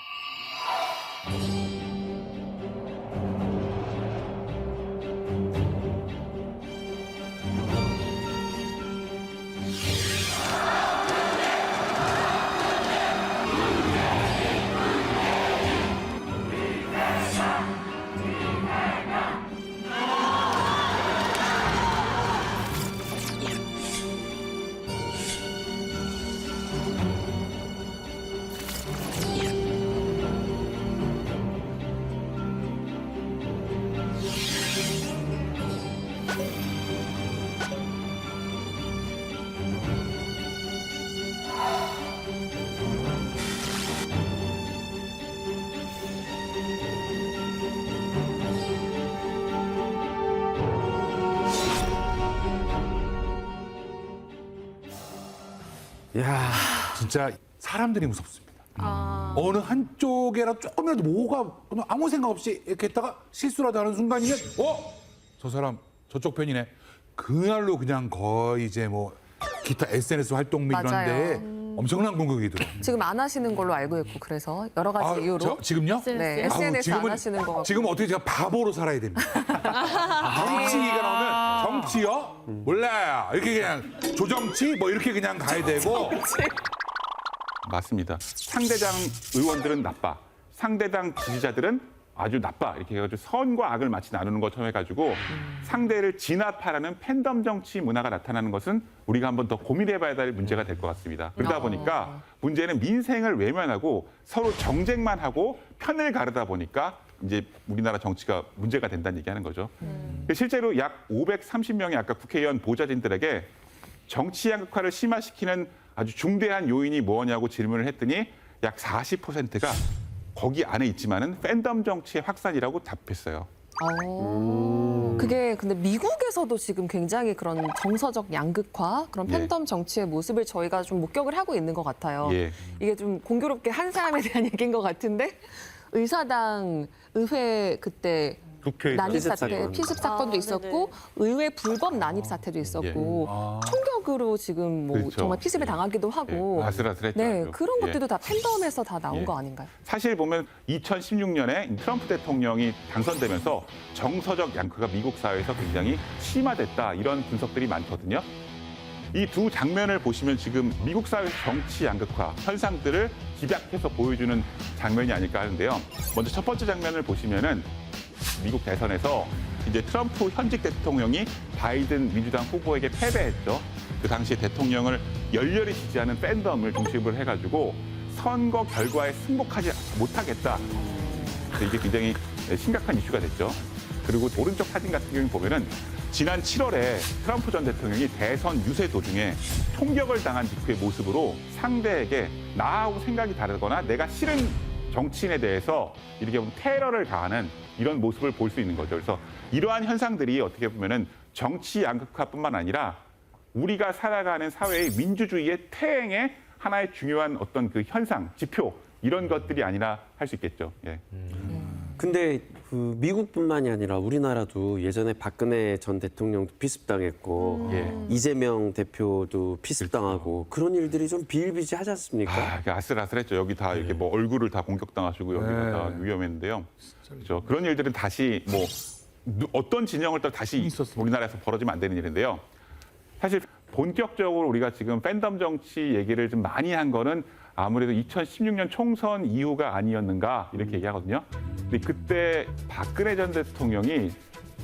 진짜 사람들이 무섭습니다. 어느 한쪽에라도 조금이라도 뭐가 아무 생각 없이 이렇게 했다가 실수라도 하는 순간이면 저 사람 저쪽 편이네. 그날로 그냥 거의 이제 뭐 기타 SNS 활동 및 이런 맞아요. 데에 엄청난 공격이 들어. 지금 안 하시는 걸로 알고 있고 그래서 여러 가지 이유로. 지금요? 네, SNS 안 하시는 거 같고. 지금 어떻게 제가 바보로 살아야 됩니다. 정치 얘기가 나오면 정치요? 몰라요. 이렇게 그냥 조정치 뭐 이렇게 그냥 가야 되고. 맞습니다. 상대당 의원들은 나빠. 상대당 지지자들은 아주 나빠. 이렇게 해가지고 선과 악을 마치 나누는 것처럼 해가지고 상대를 진압하라는 팬덤 정치 문화가 나타나는 것은 우리가 한번 더 고민해봐야 될 문제가 될 것 같습니다. 그러다 보니까 문제는 민생을 외면하고 서로 정쟁만 하고 편을 가르다 보니까 이제 우리나라 정치가 문제가 된다는 얘기하는 거죠. 실제로 약 530명의 아까 국회의원 보좌진들에게 정치 양극화를 심화시키는 아주 중대한 요인이 뭐냐고 질문을 했더니 약 40%가 거기 안에 있지만은 팬덤 정치의 확산이라고 답했어요. 그게 근데 미국에서도 지금 굉장히 그런 정서적 양극화, 그런 예. 팬덤 정치의 모습을 저희가 좀 목격을 하고 있는 것 같아요. 예. 이게 좀 공교롭게 한 사람에 대한 얘기인 것 같은데 의사당 의회 그때 국회의장. 난입 사태, 사건. 피습 사건도 있었고 의회 불법 난입 사태도 있었고 총격으로 지금 뭐 그렇죠. 정말 피습을 당하기도 하고 예, 아슬아슬했죠. 네, 아주. 그런 예. 것들도 다 팬덤에서 다 나온 예. 거 아닌가요? 사실 보면 2016년에 트럼프 대통령이 당선되면서 정서적 양극화가 미국 사회에서 굉장히 심화됐다 이런 분석들이 많거든요. 이 두 장면을 보시면 지금 미국 사회 정치 양극화 현상들을 집약해서 보여주는 장면이 아닐까 하는데요. 먼저 첫 번째 장면을 보시면은 미국 대선에서 이제 트럼프 현직 대통령이 바이든 민주당 후보에게 패배했죠. 그 당시 대통령을 열렬히 지지하는 팬덤을 중심으로 해가지고 선거 결과에 승복하지 못하겠다. 이게 굉장히 심각한 이슈가 됐죠. 그리고 오른쪽 사진 같은 경우 보면은 지난 7월에 트럼프 전 대통령이 대선 유세 도중에 총격을 당한 직후의 모습으로 상대에게 나하고 생각이 다르거나 내가 싫은 정치인에 대해서 이렇게 보면 테러를 가하는 이런 모습을 볼 수 있는 거죠. 그래서 이러한 현상들이 어떻게 보면은 정치 양극화뿐만 아니라 우리가 살아가는 사회의 민주주의의 퇴행의 하나의 중요한 어떤 그 현상, 지표 이런 것들이 아니라 할 수 있겠죠. 예. 근데 그 미국뿐만이 아니라 우리나라도 예전에 박근혜 전 대통령도 피습당했고 이재명 대표도 피습당하고 그런 일들이 좀 비일비재하지 않습니까? 아슬아슬했죠. 여기 다 이렇게 뭐 얼굴을 다 공격당하시고 여기가 다 위험했는데요. 그렇죠. 그런 일들은 다시 뭐 어떤 진영을 또 다시 우리나라에서 벌어지면 안 되는 일인데요. 사실 본격적으로 우리가 지금 팬덤 정치 얘기를 좀 많이 한 거는 아무래도 2016년 총선 이후가 아니었는가 이렇게 얘기하거든요. 근데 그때 박근혜 전 대통령이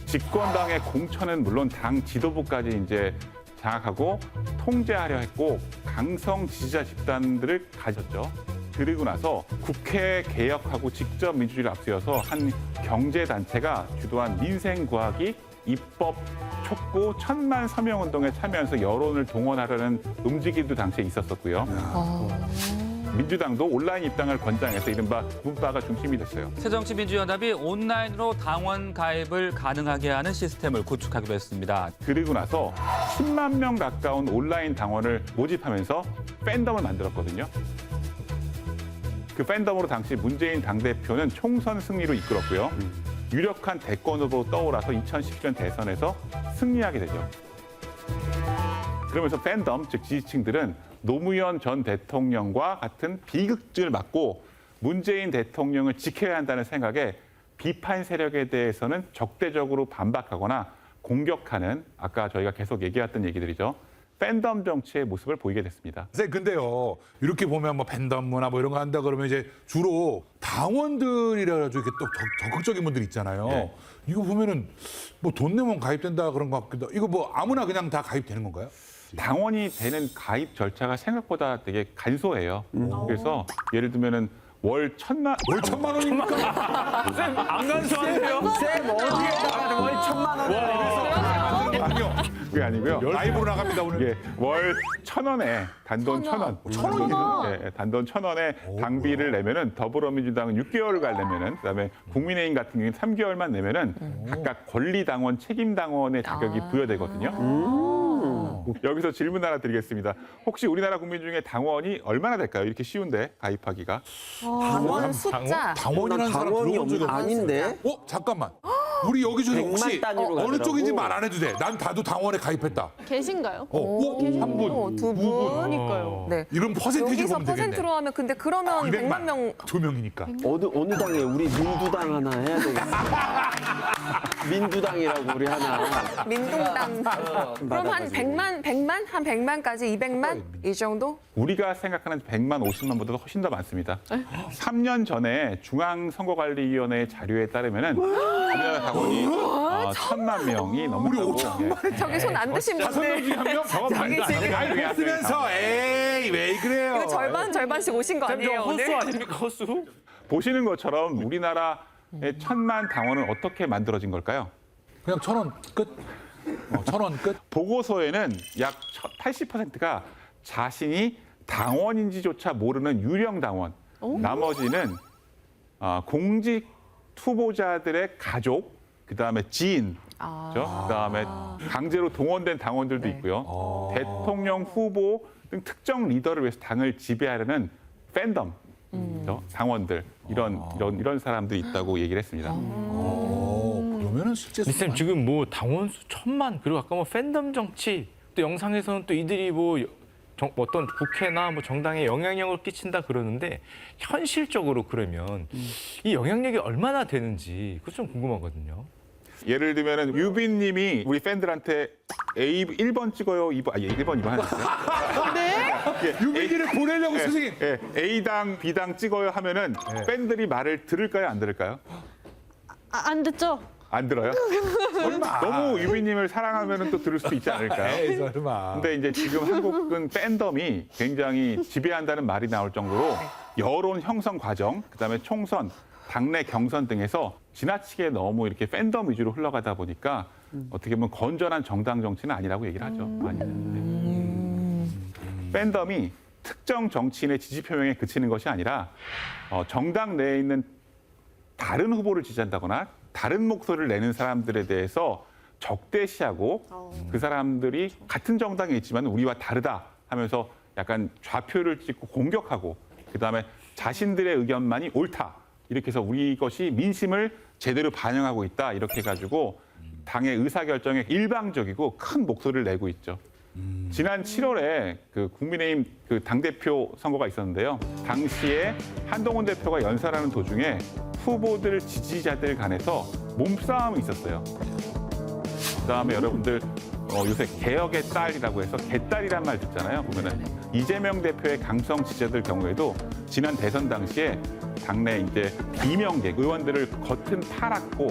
집권당의 공천은 물론 당 지도부까지 이제 장악하고 통제하려 했고 강성 지지자 집단들을 가졌죠. 그리고 나서 국회 개혁하고 직접 민주주의를 앞세워서 한 경제단체가 주도한 민생구하기 입법 촉구 1000만 서명 운동에 참여해서 여론을 동원하려는 움직임도 당시에 있었었고요. 민주당도 온라인 입당을 권장해서 이른바 문파가 중심이 됐어요. 새정치민주연합이 온라인으로 당원 가입을 가능하게 하는 시스템을 구축하기로 했습니다. 그리고 나서 10만 명 가까운 온라인 당원을 모집하면서 팬덤을 만들었거든요. 그 팬덤으로 당시 문재인 당대표는 총선 승리로 이끌었고요. 유력한 대권 후보로 떠올라서 2017년 대선에서 승리하게 되죠. 그러면서 팬덤, 즉 지지층들은 노무현 전 대통령과 같은 비극을 맞고 문재인 대통령을 지켜야 한다는 생각에 비판 세력에 대해서는 적대적으로 반박하거나 공격하는 아까 저희가 계속 얘기했던 얘기들이죠. 팬덤 정치의 모습을 보이게 됐습니다. 근데요, 이렇게 보면 뭐 팬덤 문화 뭐 이런 거 한다 그러면 이제 주로 당원들이라 가지고 이렇게 또 적극적인 분들 있잖아요. 네. 이거 보면은 뭐 돈 내면 가입된다 그런 것 같기도 하고 이거 뭐 아무나 그냥 다 가입되는 건가요? 당원이 되는 가입 절차가 생각보다 되게 간소해요. 그래서 예를 들면은 월 1000만 원입니까? 쌤, 안 간소한데요? 쌤 어디에다가 월 1000만 원을 아니요. 그게 아니고요. 라이브로 나갑니다 오늘. 예, 월 1000원에 단돈 1000원. 1000원? 예, 단돈 1000원에 당비를 내면은 더불어민주당은 6개월을 가려면은 그다음에 국민의힘 같은 경우는 3개월만 내면은 각각 권리당원, 책임당원의 자격이 부여되거든요. 여기서 질문 하나 드리겠습니다. 혹시 우리나라 국민 중에 당원이 얼마나 될까요? 이렇게 쉬운데 가입하기가? 당원 숫자. 당원이라는 사람 당원이 들어본 적이 아닌데? 잠깐만. 우리 여기 중에 혹시 100만 단위로 어느 쪽인지 가더라고. 말 안 해도 돼. 난 다도 당원에 가입했다. 계신가요? 한 분, 두 분. 그러니까요. 네. 이런 퍼센테이지로 여기서 보면 되겠네. 퍼센트로 하면 근데 그러면 100만 명. 2명이니까. 어느 당에 우리 민주당 하나 해야 되겠어. 민주당이라고 우리 하나. 민동당. 그럼 한 100만? 한 100만까지 200만? 이 정도? 우리가 생각하는 100만, 50만보다 훨씬 더 많습니다. 3년 전에 중앙선거관리위원회 자료에 따르면은 우리나라 당원이 1,000만 명이 넘는다고. 저기 손 안 드신 분들. 중에 한 명? 저건 말도 안 돼. 아니, 했으면서 에이 왜 그래요? 이거 절반씩 오신 거 아니에요, 허수 오늘? 아닙니까 허수? 보시는 것처럼 우리나라의 1,000만 당원은 어떻게 만들어진 걸까요? 그냥 1,000원 끝. 1,000원 끝. 보고서에는 약 80%가 자신이 당원인지조차 모르는 유령 당원. 나머지는 공직 투보자들의 가족, 그다음에 지인, 그다음에 강제로 동원된 당원들도 있고요. 대통령 후보 등 특정 리더를 위해서 당을 지배하려는 팬덤, 당원들 이런 사람들이 있다고 얘기를 했습니다. 그러면은 실제 쌤 지금 뭐 당원 수 1,000만 그리고 아까 뭐 팬덤 정치 또 영상에서는 또 이들이 뭐 어떤 국회나 뭐 정당에 영향력을 끼친다 그러는데 현실적으로 그러면 이 영향력이 얼마나 되는지 그거 좀 궁금하거든요. 예를 들면은 유빈님이 우리 팬들한테 A 1번 찍어요, 2번 1번 하는데요. 네? 유빈이를 보내려고 선생님. A당, B당 찍어요 하면은 팬들이 말을 들을까요, 안 들을까요? 안 듣죠? 안 들어요? 너무 유빈님을 사랑하면 또 들을 수도 있지 않을까요? 에이, 설마. 근데 이제 지금 한국은 팬덤이 굉장히 지배한다는 말이 나올 정도로 여론 형성 과정, 그다음에 총선, 당내 경선 등에서 지나치게 너무 이렇게 팬덤 위주로 흘러가다 보니까 어떻게 보면 건전한 정당 정치는 아니라고 얘기를 하죠. 많이. 팬덤이 특정 정치인의 지지 표명에 그치는 것이 아니라 정당 내에 있는 다른 후보를 지지한다거나 다른 목소리를 내는 사람들에 대해서 적대시하고 그 사람들이 같은 정당에 있지만 우리와 다르다 하면서 약간 좌표를 찍고 공격하고 그다음에 자신들의 의견만이 옳다. 이렇게 해서 우리 것이 민심을 제대로 반영하고 있다. 이렇게 해가지고 당의 의사결정에 일방적이고 큰 목소리를 내고 있죠. 지난 7월에 그 국민의힘 그 당대표 선거가 있었는데요. 당시에 한동훈 대표가 연설하는 도중에 후보들 지지자들 간에서 몸싸움이 있었어요. 그다음에 여러분들 요새 개혁의 딸이라고 해서 개딸이란 말 듣잖아요. 보면은 이재명 대표의 강성 지지자들 경우에도 지난 대선 당시에 당내 이제 비명계 의원들을 겉은 파랗고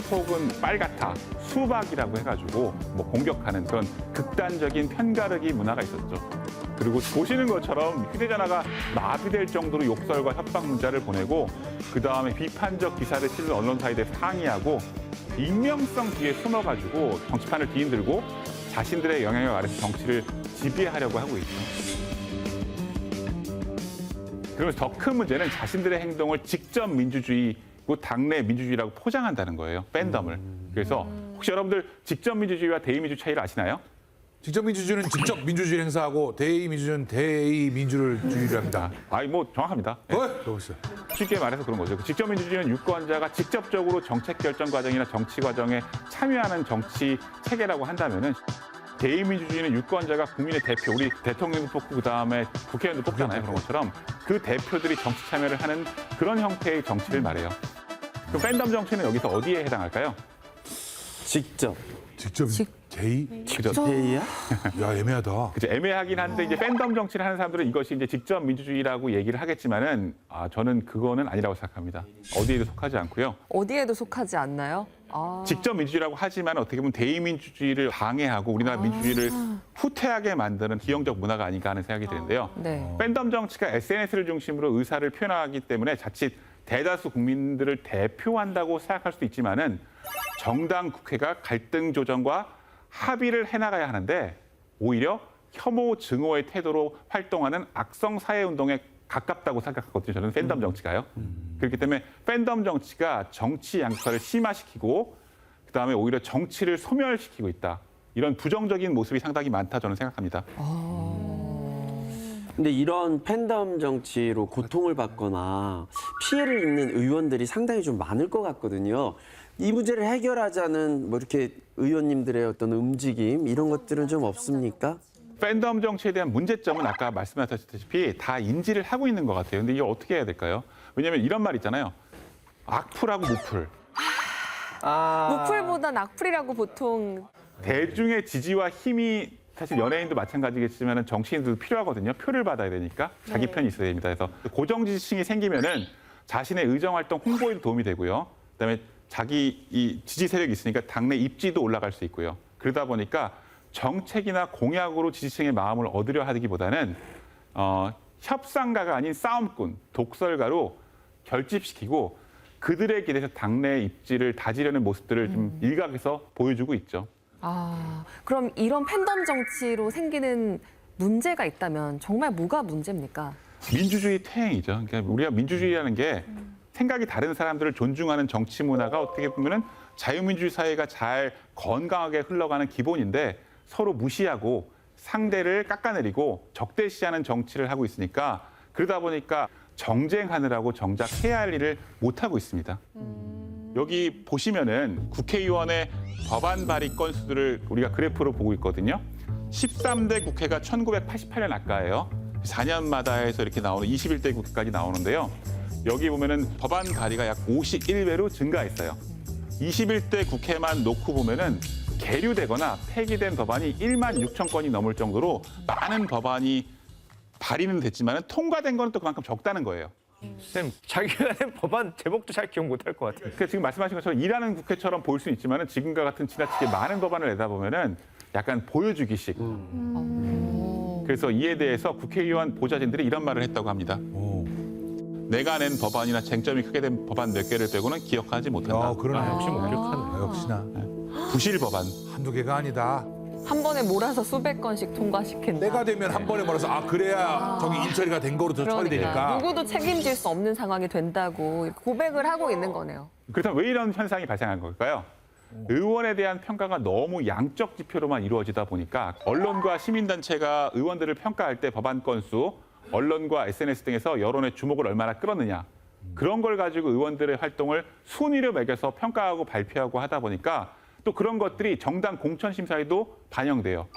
속은 빨갛다 수박이라고 해가지고 뭐 공격하는 그런 극단적인 편가르기 문화가 있었죠. 그리고 보시는 것처럼 휴대전화가 마비될 정도로 욕설과 협박 문자를 보내고 그 다음에 비판적 기사를 실는 언론사에 대해 항의하고 익명성 뒤에 숨어가지고 정치판을 뒤흔들고 자신들의 영향력 아래서 정치를 지배하려고 하고 있죠. 그러면서 더 큰 문제는 자신들의 행동을 직접 민주주의고 당내 민주주의라고 포장한다는 거예요. 팬덤을. 그래서 혹시 여러분들 직접 민주주의와 대의 민주 차이를 아시나요? 직접 민주주의는 직접 민주주의를 행사하고 대의 민주주의는 대의 민주를 주의를 합니다. 아니 뭐 정확합니다. 쉽게 말해서 그런 거죠. 직접 민주주의는 유권자가 직접적으로 정책 결정 과정이나 정치 과정에 참여하는 정치 체계라고 한다면은 대의 민주주의는 유권자가 국민의 대표, 우리 대통령도 뽑고 그다음에 국회의원도 뽑잖아요. 그런 것처럼 그 대표들이 정치 참여를 하는 그런 형태의 정치를 말해요. 그 팬덤 정치는 여기서 어디에 해당할까요? 직접. 대의? 그죠? 대의야? 야, 애매하다. 그죠? 애매하긴 한데 이제 팬덤 정치를 하는 사람들은 이것이 이제 직접 민주주의라고 얘기를 하겠지만은 저는 그거는 아니라고 생각합니다. 어디에도 속하지 않고요. 어디에도 속하지 않나요? 직접 민주주의라고 하지만 어떻게 보면 대의 민주주의를 방해하고 우리나라 민주주의를 후퇴하게 만드는 기형적 문화가 아닌가 하는 생각이 드는데요. 네. 팬덤 정치가 SNS를 중심으로 의사를 표현하기 때문에 자칫 대다수 국민들을 대표한다고 생각할 수도 있지만은 정당 국회가 갈등 조정과 합의를 해나가야 하는데 오히려 혐오 증오의 태도로 활동하는 악성 사회운동에 가깝다고 생각하거든요. 저는 팬덤 정치가요. 그렇기 때문에 팬덤 정치가 정치 양극화를 심화시키고 그다음에 오히려 정치를 소멸시키고 있다. 이런 부정적인 모습이 상당히 많다 저는 생각합니다. 근데 이런 팬덤 정치로 고통을 받거나 피해를 입는 의원들이 상당히 좀 많을 것 같거든요. 이 문제를 해결하자는 뭐 이렇게 의원님들의 어떤 움직임 이런 것들은 좀 없습니까? 팬덤 정치에 대한 문제점은 아까 말씀하셨다시피 다 인지를 하고 있는 것 같아요. 근데 이게 어떻게 해야 될까요? 왜냐하면 이런 말 있잖아요. 악플하고 무플. 무풀보단 악플이라고 보통 대중의 지지와 힘이 사실 연예인도 마찬가지겠지만 정치인들도 필요하거든요. 표를 받아야 되니까 자기 편이 있어야 됩니다. 그래서 고정 지지층이 생기면은 자신의 의정 활동 홍보에도 도움이 되고요. 그다음에 자기 이 지지 세력이 있으니까 당내 입지도 올라갈 수 있고요. 그러다 보니까 정책이나 공약으로 지지층의 마음을 얻으려 하기보다는 협상가가 아닌 싸움꾼, 독설가로 결집시키고 그들에 기대서 당내 입지를 다지려는 모습들을 좀 일각에서 보여주고 있죠. 그럼 이런 팬덤 정치로 생기는 문제가 있다면 정말 뭐가 문제입니까? 민주주의 퇴행이죠. 그러니까 우리가 민주주의라는 게 생각이 다른 사람들을 존중하는 정치 문화가 어떻게 보면은 자유민주주의 사회가 잘 건강하게 흘러가는 기본인데 서로 무시하고 상대를 깎아내리고 적대시하는 정치를 하고 있으니까 그러다 보니까 정쟁하느라고 정작 해야 할 일을 못하고 있습니다. 여기 보시면은 국회의원의 법안 발의 건수들을 우리가 그래프로 보고 있거든요. 13대 국회가 1988년 아까예요. 4년마다 해서 이렇게 나오는 21대 국회까지 나오는데요. 여기 보면은 법안 발의가 약 51배로 증가했어요. 21대 국회만 놓고 보면은 계류되거나 폐기된 법안이 1만 6천 건이 넘을 정도로 많은 법안이 발의는 됐지만 통과된 건 또 그만큼 적다는 거예요. 쌤, 자기가 낸 법안 제목도 잘 기억 못할 것 같아요. 그러니까 지금 말씀하신 것처럼 일하는 국회처럼 보일 수는 있지만 지금과 같은 지나치게 많은 법안을 내다 보면은 약간 보여주기식. 그래서 이에 대해서 국회의원 보좌진들이 이런 말을 했다고 합니다. 내가 낸 법안이나 쟁점이 크게 된 법안 몇 개를 빼고는 기억하지 못한다. 그러네. 역시 못 기억하네. 역시나. 부실 법안. 한두 개가 아니다. 한 번에 몰아서 수백 건씩 통과시킨다. 때가 되면 한 번에 몰아서 그래야 저기 인처리가 된 거로 처리되니까. 누구도 책임질 수 없는 상황이 된다고 고백을 하고 있는 거네요. 그렇다면 왜 이런 현상이 발생한 걸까요? 의원에 대한 평가가 너무 양적 지표로만 이루어지다 보니까 언론과 시민단체가 의원들을 평가할 때 법안 건수, 언론과 SNS 등에서 여론의 주목을 얼마나 끌었느냐. 그런 걸 가지고 의원들의 활동을 순위로 매겨서 평가하고 발표하고 하다 보니까 또 그런 것들이 정당 공천 심사에도 반영돼요.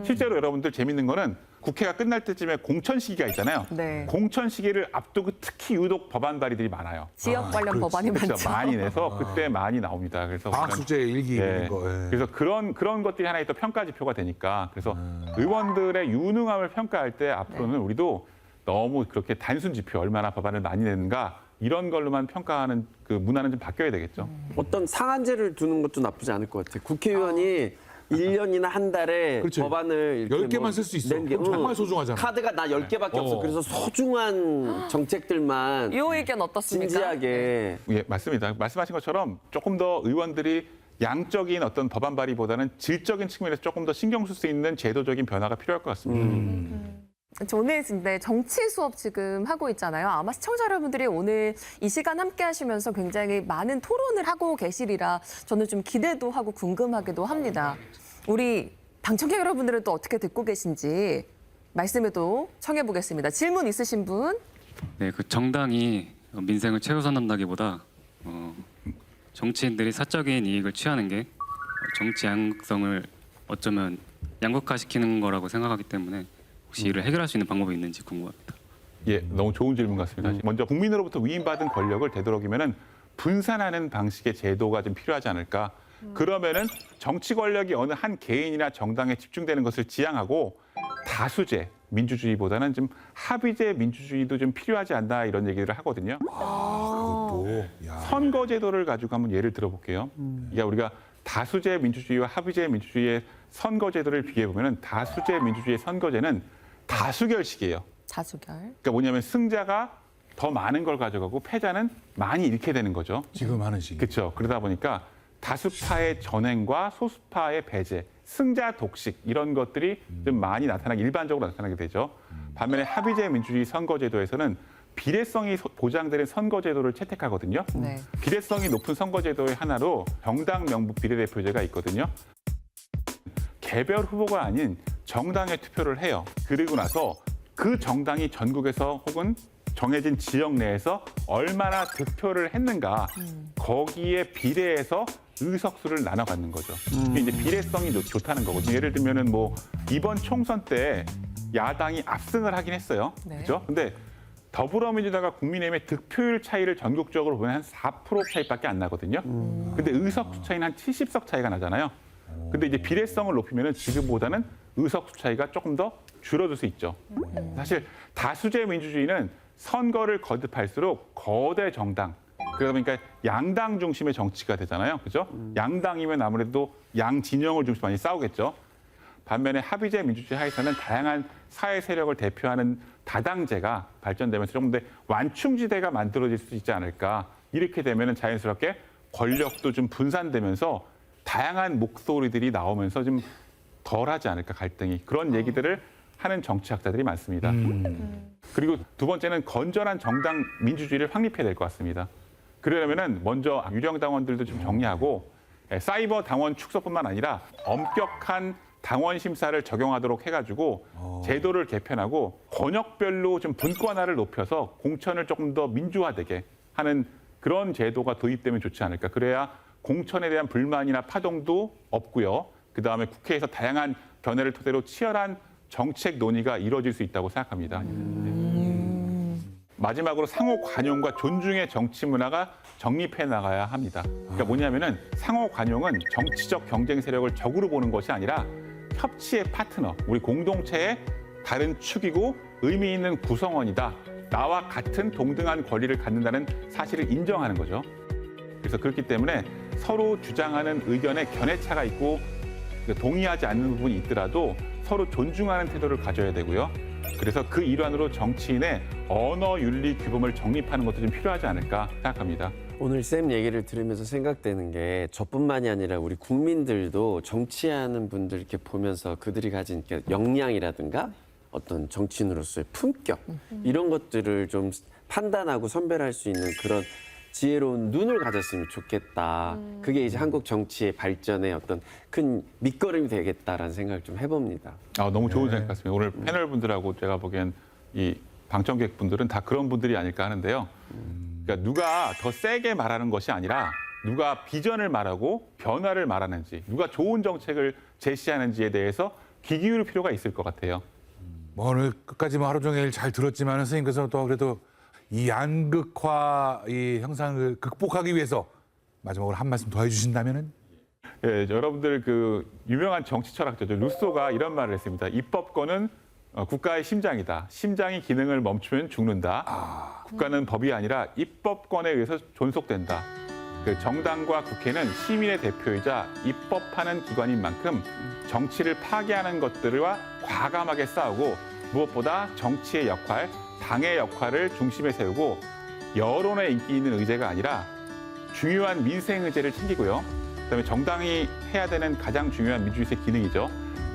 실제로 여러분들 재밌는 거는 국회가 끝날 때쯤에 공천 시기가 있잖아요. 네. 공천 시기를 앞두고 특히 유독 법안 발의들이 많아요. 지역 관련 법안이 그렇죠. 많죠. 많이 내서 그때 많이 나옵니다. 그래서 방학숙제 일기 이런 거. 예. 그래서 그런 것들이 하나의 또 평가 지표가 되니까 그래서 의원들의 유능함을 평가할 때 앞으로는 우리도 너무 그렇게 단순 지표 얼마나 법안을 많이 내는가 이런 걸로만 평가하는 그 문화는 좀 바뀌어야 되겠죠. 어떤 상한제를 두는 것도 나쁘지 않을 것 같아요. 국회의원이 1년이나 한 달에 그렇지. 법안을 10개만 쓸 수 있어. 그럼 정말 소중하잖아. 카드가 나 10개밖에 없어. 그래서 소중한 정책들만 이 의견 어떻습니까? 진지하게. 예, 맞습니다. 말씀하신 것처럼 조금 더 의원들이 양적인 어떤 법안 발의보다는 질적인 측면에서 조금 더 신경 쓸 수 있는 제도적인 변화가 필요할 것 같습니다. 저는 근데 정치 수업 지금 하고 있잖아요. 아마 시청자 여러분들이 오늘 이 시간 함께 하시면서 굉장히 많은 토론을 하고 계시리라 저는 좀 기대도 하고 궁금하기도 합니다. 우리 방청객 여러분들은 또 어떻게 듣고 계신지 말씀에도 청해 보겠습니다. 질문 있으신 분? 네, 그 정당이 민생을 최우선한다기보다 정치인들이 사적인 이익을 취하는 게 정치 양극성을 어쩌면 양극화시키는 거라고 생각하기 때문에 혹시 이를 해결할 수 있는 방법이 있는지 궁금합니다. 예, 너무 좋은 질문 같습니다. 먼저 국민으로부터 위임받은 권력을 되도록이면은 분산하는 방식의 제도가 좀 필요하지 않을까. 그러면은 정치 권력이 어느 한 개인이나 정당에 집중되는 것을 지향하고 다수제 민주주의보다는 좀 합의제 민주주의도 좀 필요하지 않나 이런 얘기를 하거든요. 선거제도를 가지고 한번 예를 들어볼게요. 그러니까 우리가 다수제 민주주의와 합의제 민주주의의 선거제도를 비교해 보면은 다수제 민주주의의 선거제는 다수결식이에요. 다수결. 그러니까 뭐냐면 승자가 더 많은 걸 가져가고 패자는 많이 잃게 되는 거죠. 지금 하는 식. 그렇죠. 그러다 보니까 다수파의 전횡과 소수파의 배제, 승자 독식 이런 것들이 좀 많이 일반적으로 나타나게 되죠. 반면에 합의제 민주주의 선거제도에서는 비례성이 보장되는 선거제도를 채택하거든요. 네. 비례성이 높은 선거제도의 하나로 정당 명부 비례대표제가 있거든요. 개별 후보가 아닌 정당에 투표를 해요. 그리고 나서 그 정당이 전국에서 혹은 정해진 지역 내에서 얼마나 득표를 했는가 거기에 비례해서 의석수를 나눠 갖는 거죠. 이게 이제 비례성이 좋다는 거거든요. 예를 들면은 뭐 이번 총선 때 야당이 압승을 하긴 했어요. 네. 그렇죠? 근데 더불어민주당과 국민의힘의 득표율 차이를 전국적으로 보면 한 4% 차이밖에 안 나거든요. 근데 의석수 차이는 한 70석 차이가 나잖아요. 근데 이제 비례성을 높이면은 지금보다는 의석수 차이가 조금 더 줄어들 수 있죠. 사실 다수제 민주주의는 선거를 거듭할수록 거대 정당, 그러다 보니까 양당 중심의 정치가 되잖아요. 그죠? 양당이면 아무래도 양 진영을 중심으로 많이 싸우겠죠. 반면에 합의제 민주주의 하에서는 다양한 사회 세력을 대표하는 다당제가 발전되면서 조금 더 완충지대가 만들어질 수 있지 않을까. 이렇게 되면 자연스럽게 권력도 좀 분산되면서 다양한 목소리들이 나오면서 좀 덜하지 않을까, 갈등이. 그런 얘기들을 하는 정치학자들이 많습니다. 그리고 두 번째는 건전한 정당 민주주의를 확립해야 될 것 같습니다. 그러려면 먼저 유령 당원들도 좀 정리하고 사이버 당원 축소뿐만 아니라 엄격한 당원 심사를 적용하도록 해가지고 제도를 개편하고 권역별로 좀 분권화를 높여서 공천을 조금 더 민주화되게 하는 그런 제도가 도입되면 좋지 않을까. 그래야 공천에 대한 불만이나 파동도 없고요. 그다음에 국회에서 다양한 견해를 토대로 치열한 정책 논의가 이루어질 수 있다고 생각합니다. 마지막으로 상호 관용과 존중의 정치 문화가 정립해 나가야 합니다. 그러니까 뭐냐면은 상호 관용은 정치적 경쟁 세력을 적으로 보는 것이 아니라 협치의 파트너, 우리 공동체의 다른 축이고 의미 있는 구성원이다. 나와 같은 동등한 권리를 갖는다는 사실을 인정하는 거죠. 그래서 그렇기 때문에 서로 주장하는 의견에 견해차가 있고 동의하지 않는 부분이 있더라도 서로 존중하는 태도를 가져야 되고요. 그래서 그 일환으로 정치인의 언어 윤리 규범을 정립하는 것도 좀 필요하지 않을까 생각합니다. 오늘 쌤 얘기를 들으면서 생각되는 게 저뿐만이 아니라 우리 국민들도 정치하는 분들 이렇게 보면서 그들이 가진 역량이라든가 어떤 정치인으로서의 품격 이런 것들을 좀 판단하고 선별할 수 있는 그런 지혜로운 눈을 가졌으면 좋겠다. 그게 이제 한국 정치의 발전에 어떤 큰 밑거름이 되겠다라는 생각을 좀 해봅니다. 너무 좋은 생각 같습니다. 오늘 패널 분들하고 제가 보기엔 이 방청객 분들은 다 그런 분들이 아닐까 하는데요. 그러니까 누가 더 세게 말하는 것이 아니라 누가 비전을 말하고 변화를 말하는지, 누가 좋은 정책을 제시하는지에 대해서 귀 기울일 필요가 있을 것 같아요. 뭐 오늘 끝까지 뭐 하루 종일 잘 들었지만 선생님께서 또 그래도 이 양극화 이 형상을 극복하기 위해서 마지막으로 한 말씀 더 해주신다면은? 예, 여러분들 그 유명한 정치 철학자죠. 루소가 이런 말을 했습니다. 입법권은 국가의 심장이다. 심장이 기능을 멈추면 죽는다. 국가는 법이 아니라 입법권에 의해서 존속된다. 그 정당과 국회는 시민의 대표이자 입법하는 기관인 만큼 정치를 파괴하는 것들과 과감하게 싸우고 무엇보다 정치의 역할, 당의 역할을 중심에 세우고 여론에 인기 있는 의제가 아니라 중요한 민생 의제를 챙기고요. 그다음에 정당이 해야 되는 가장 중요한 민주주의의 기능이죠.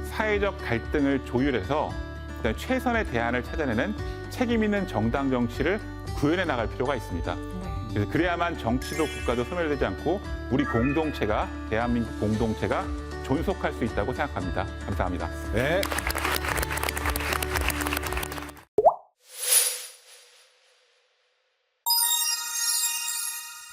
사회적 갈등을 조율해서 그다음에 최선의 대안을 찾아내는 책임 있는 정당 정치를 구현해 나갈 필요가 있습니다. 그래서 그래야만 정치도 국가도 소멸되지 않고 우리 공동체가 대한민국 공동체가 존속할 수 있다고 생각합니다. 감사합니다. 네.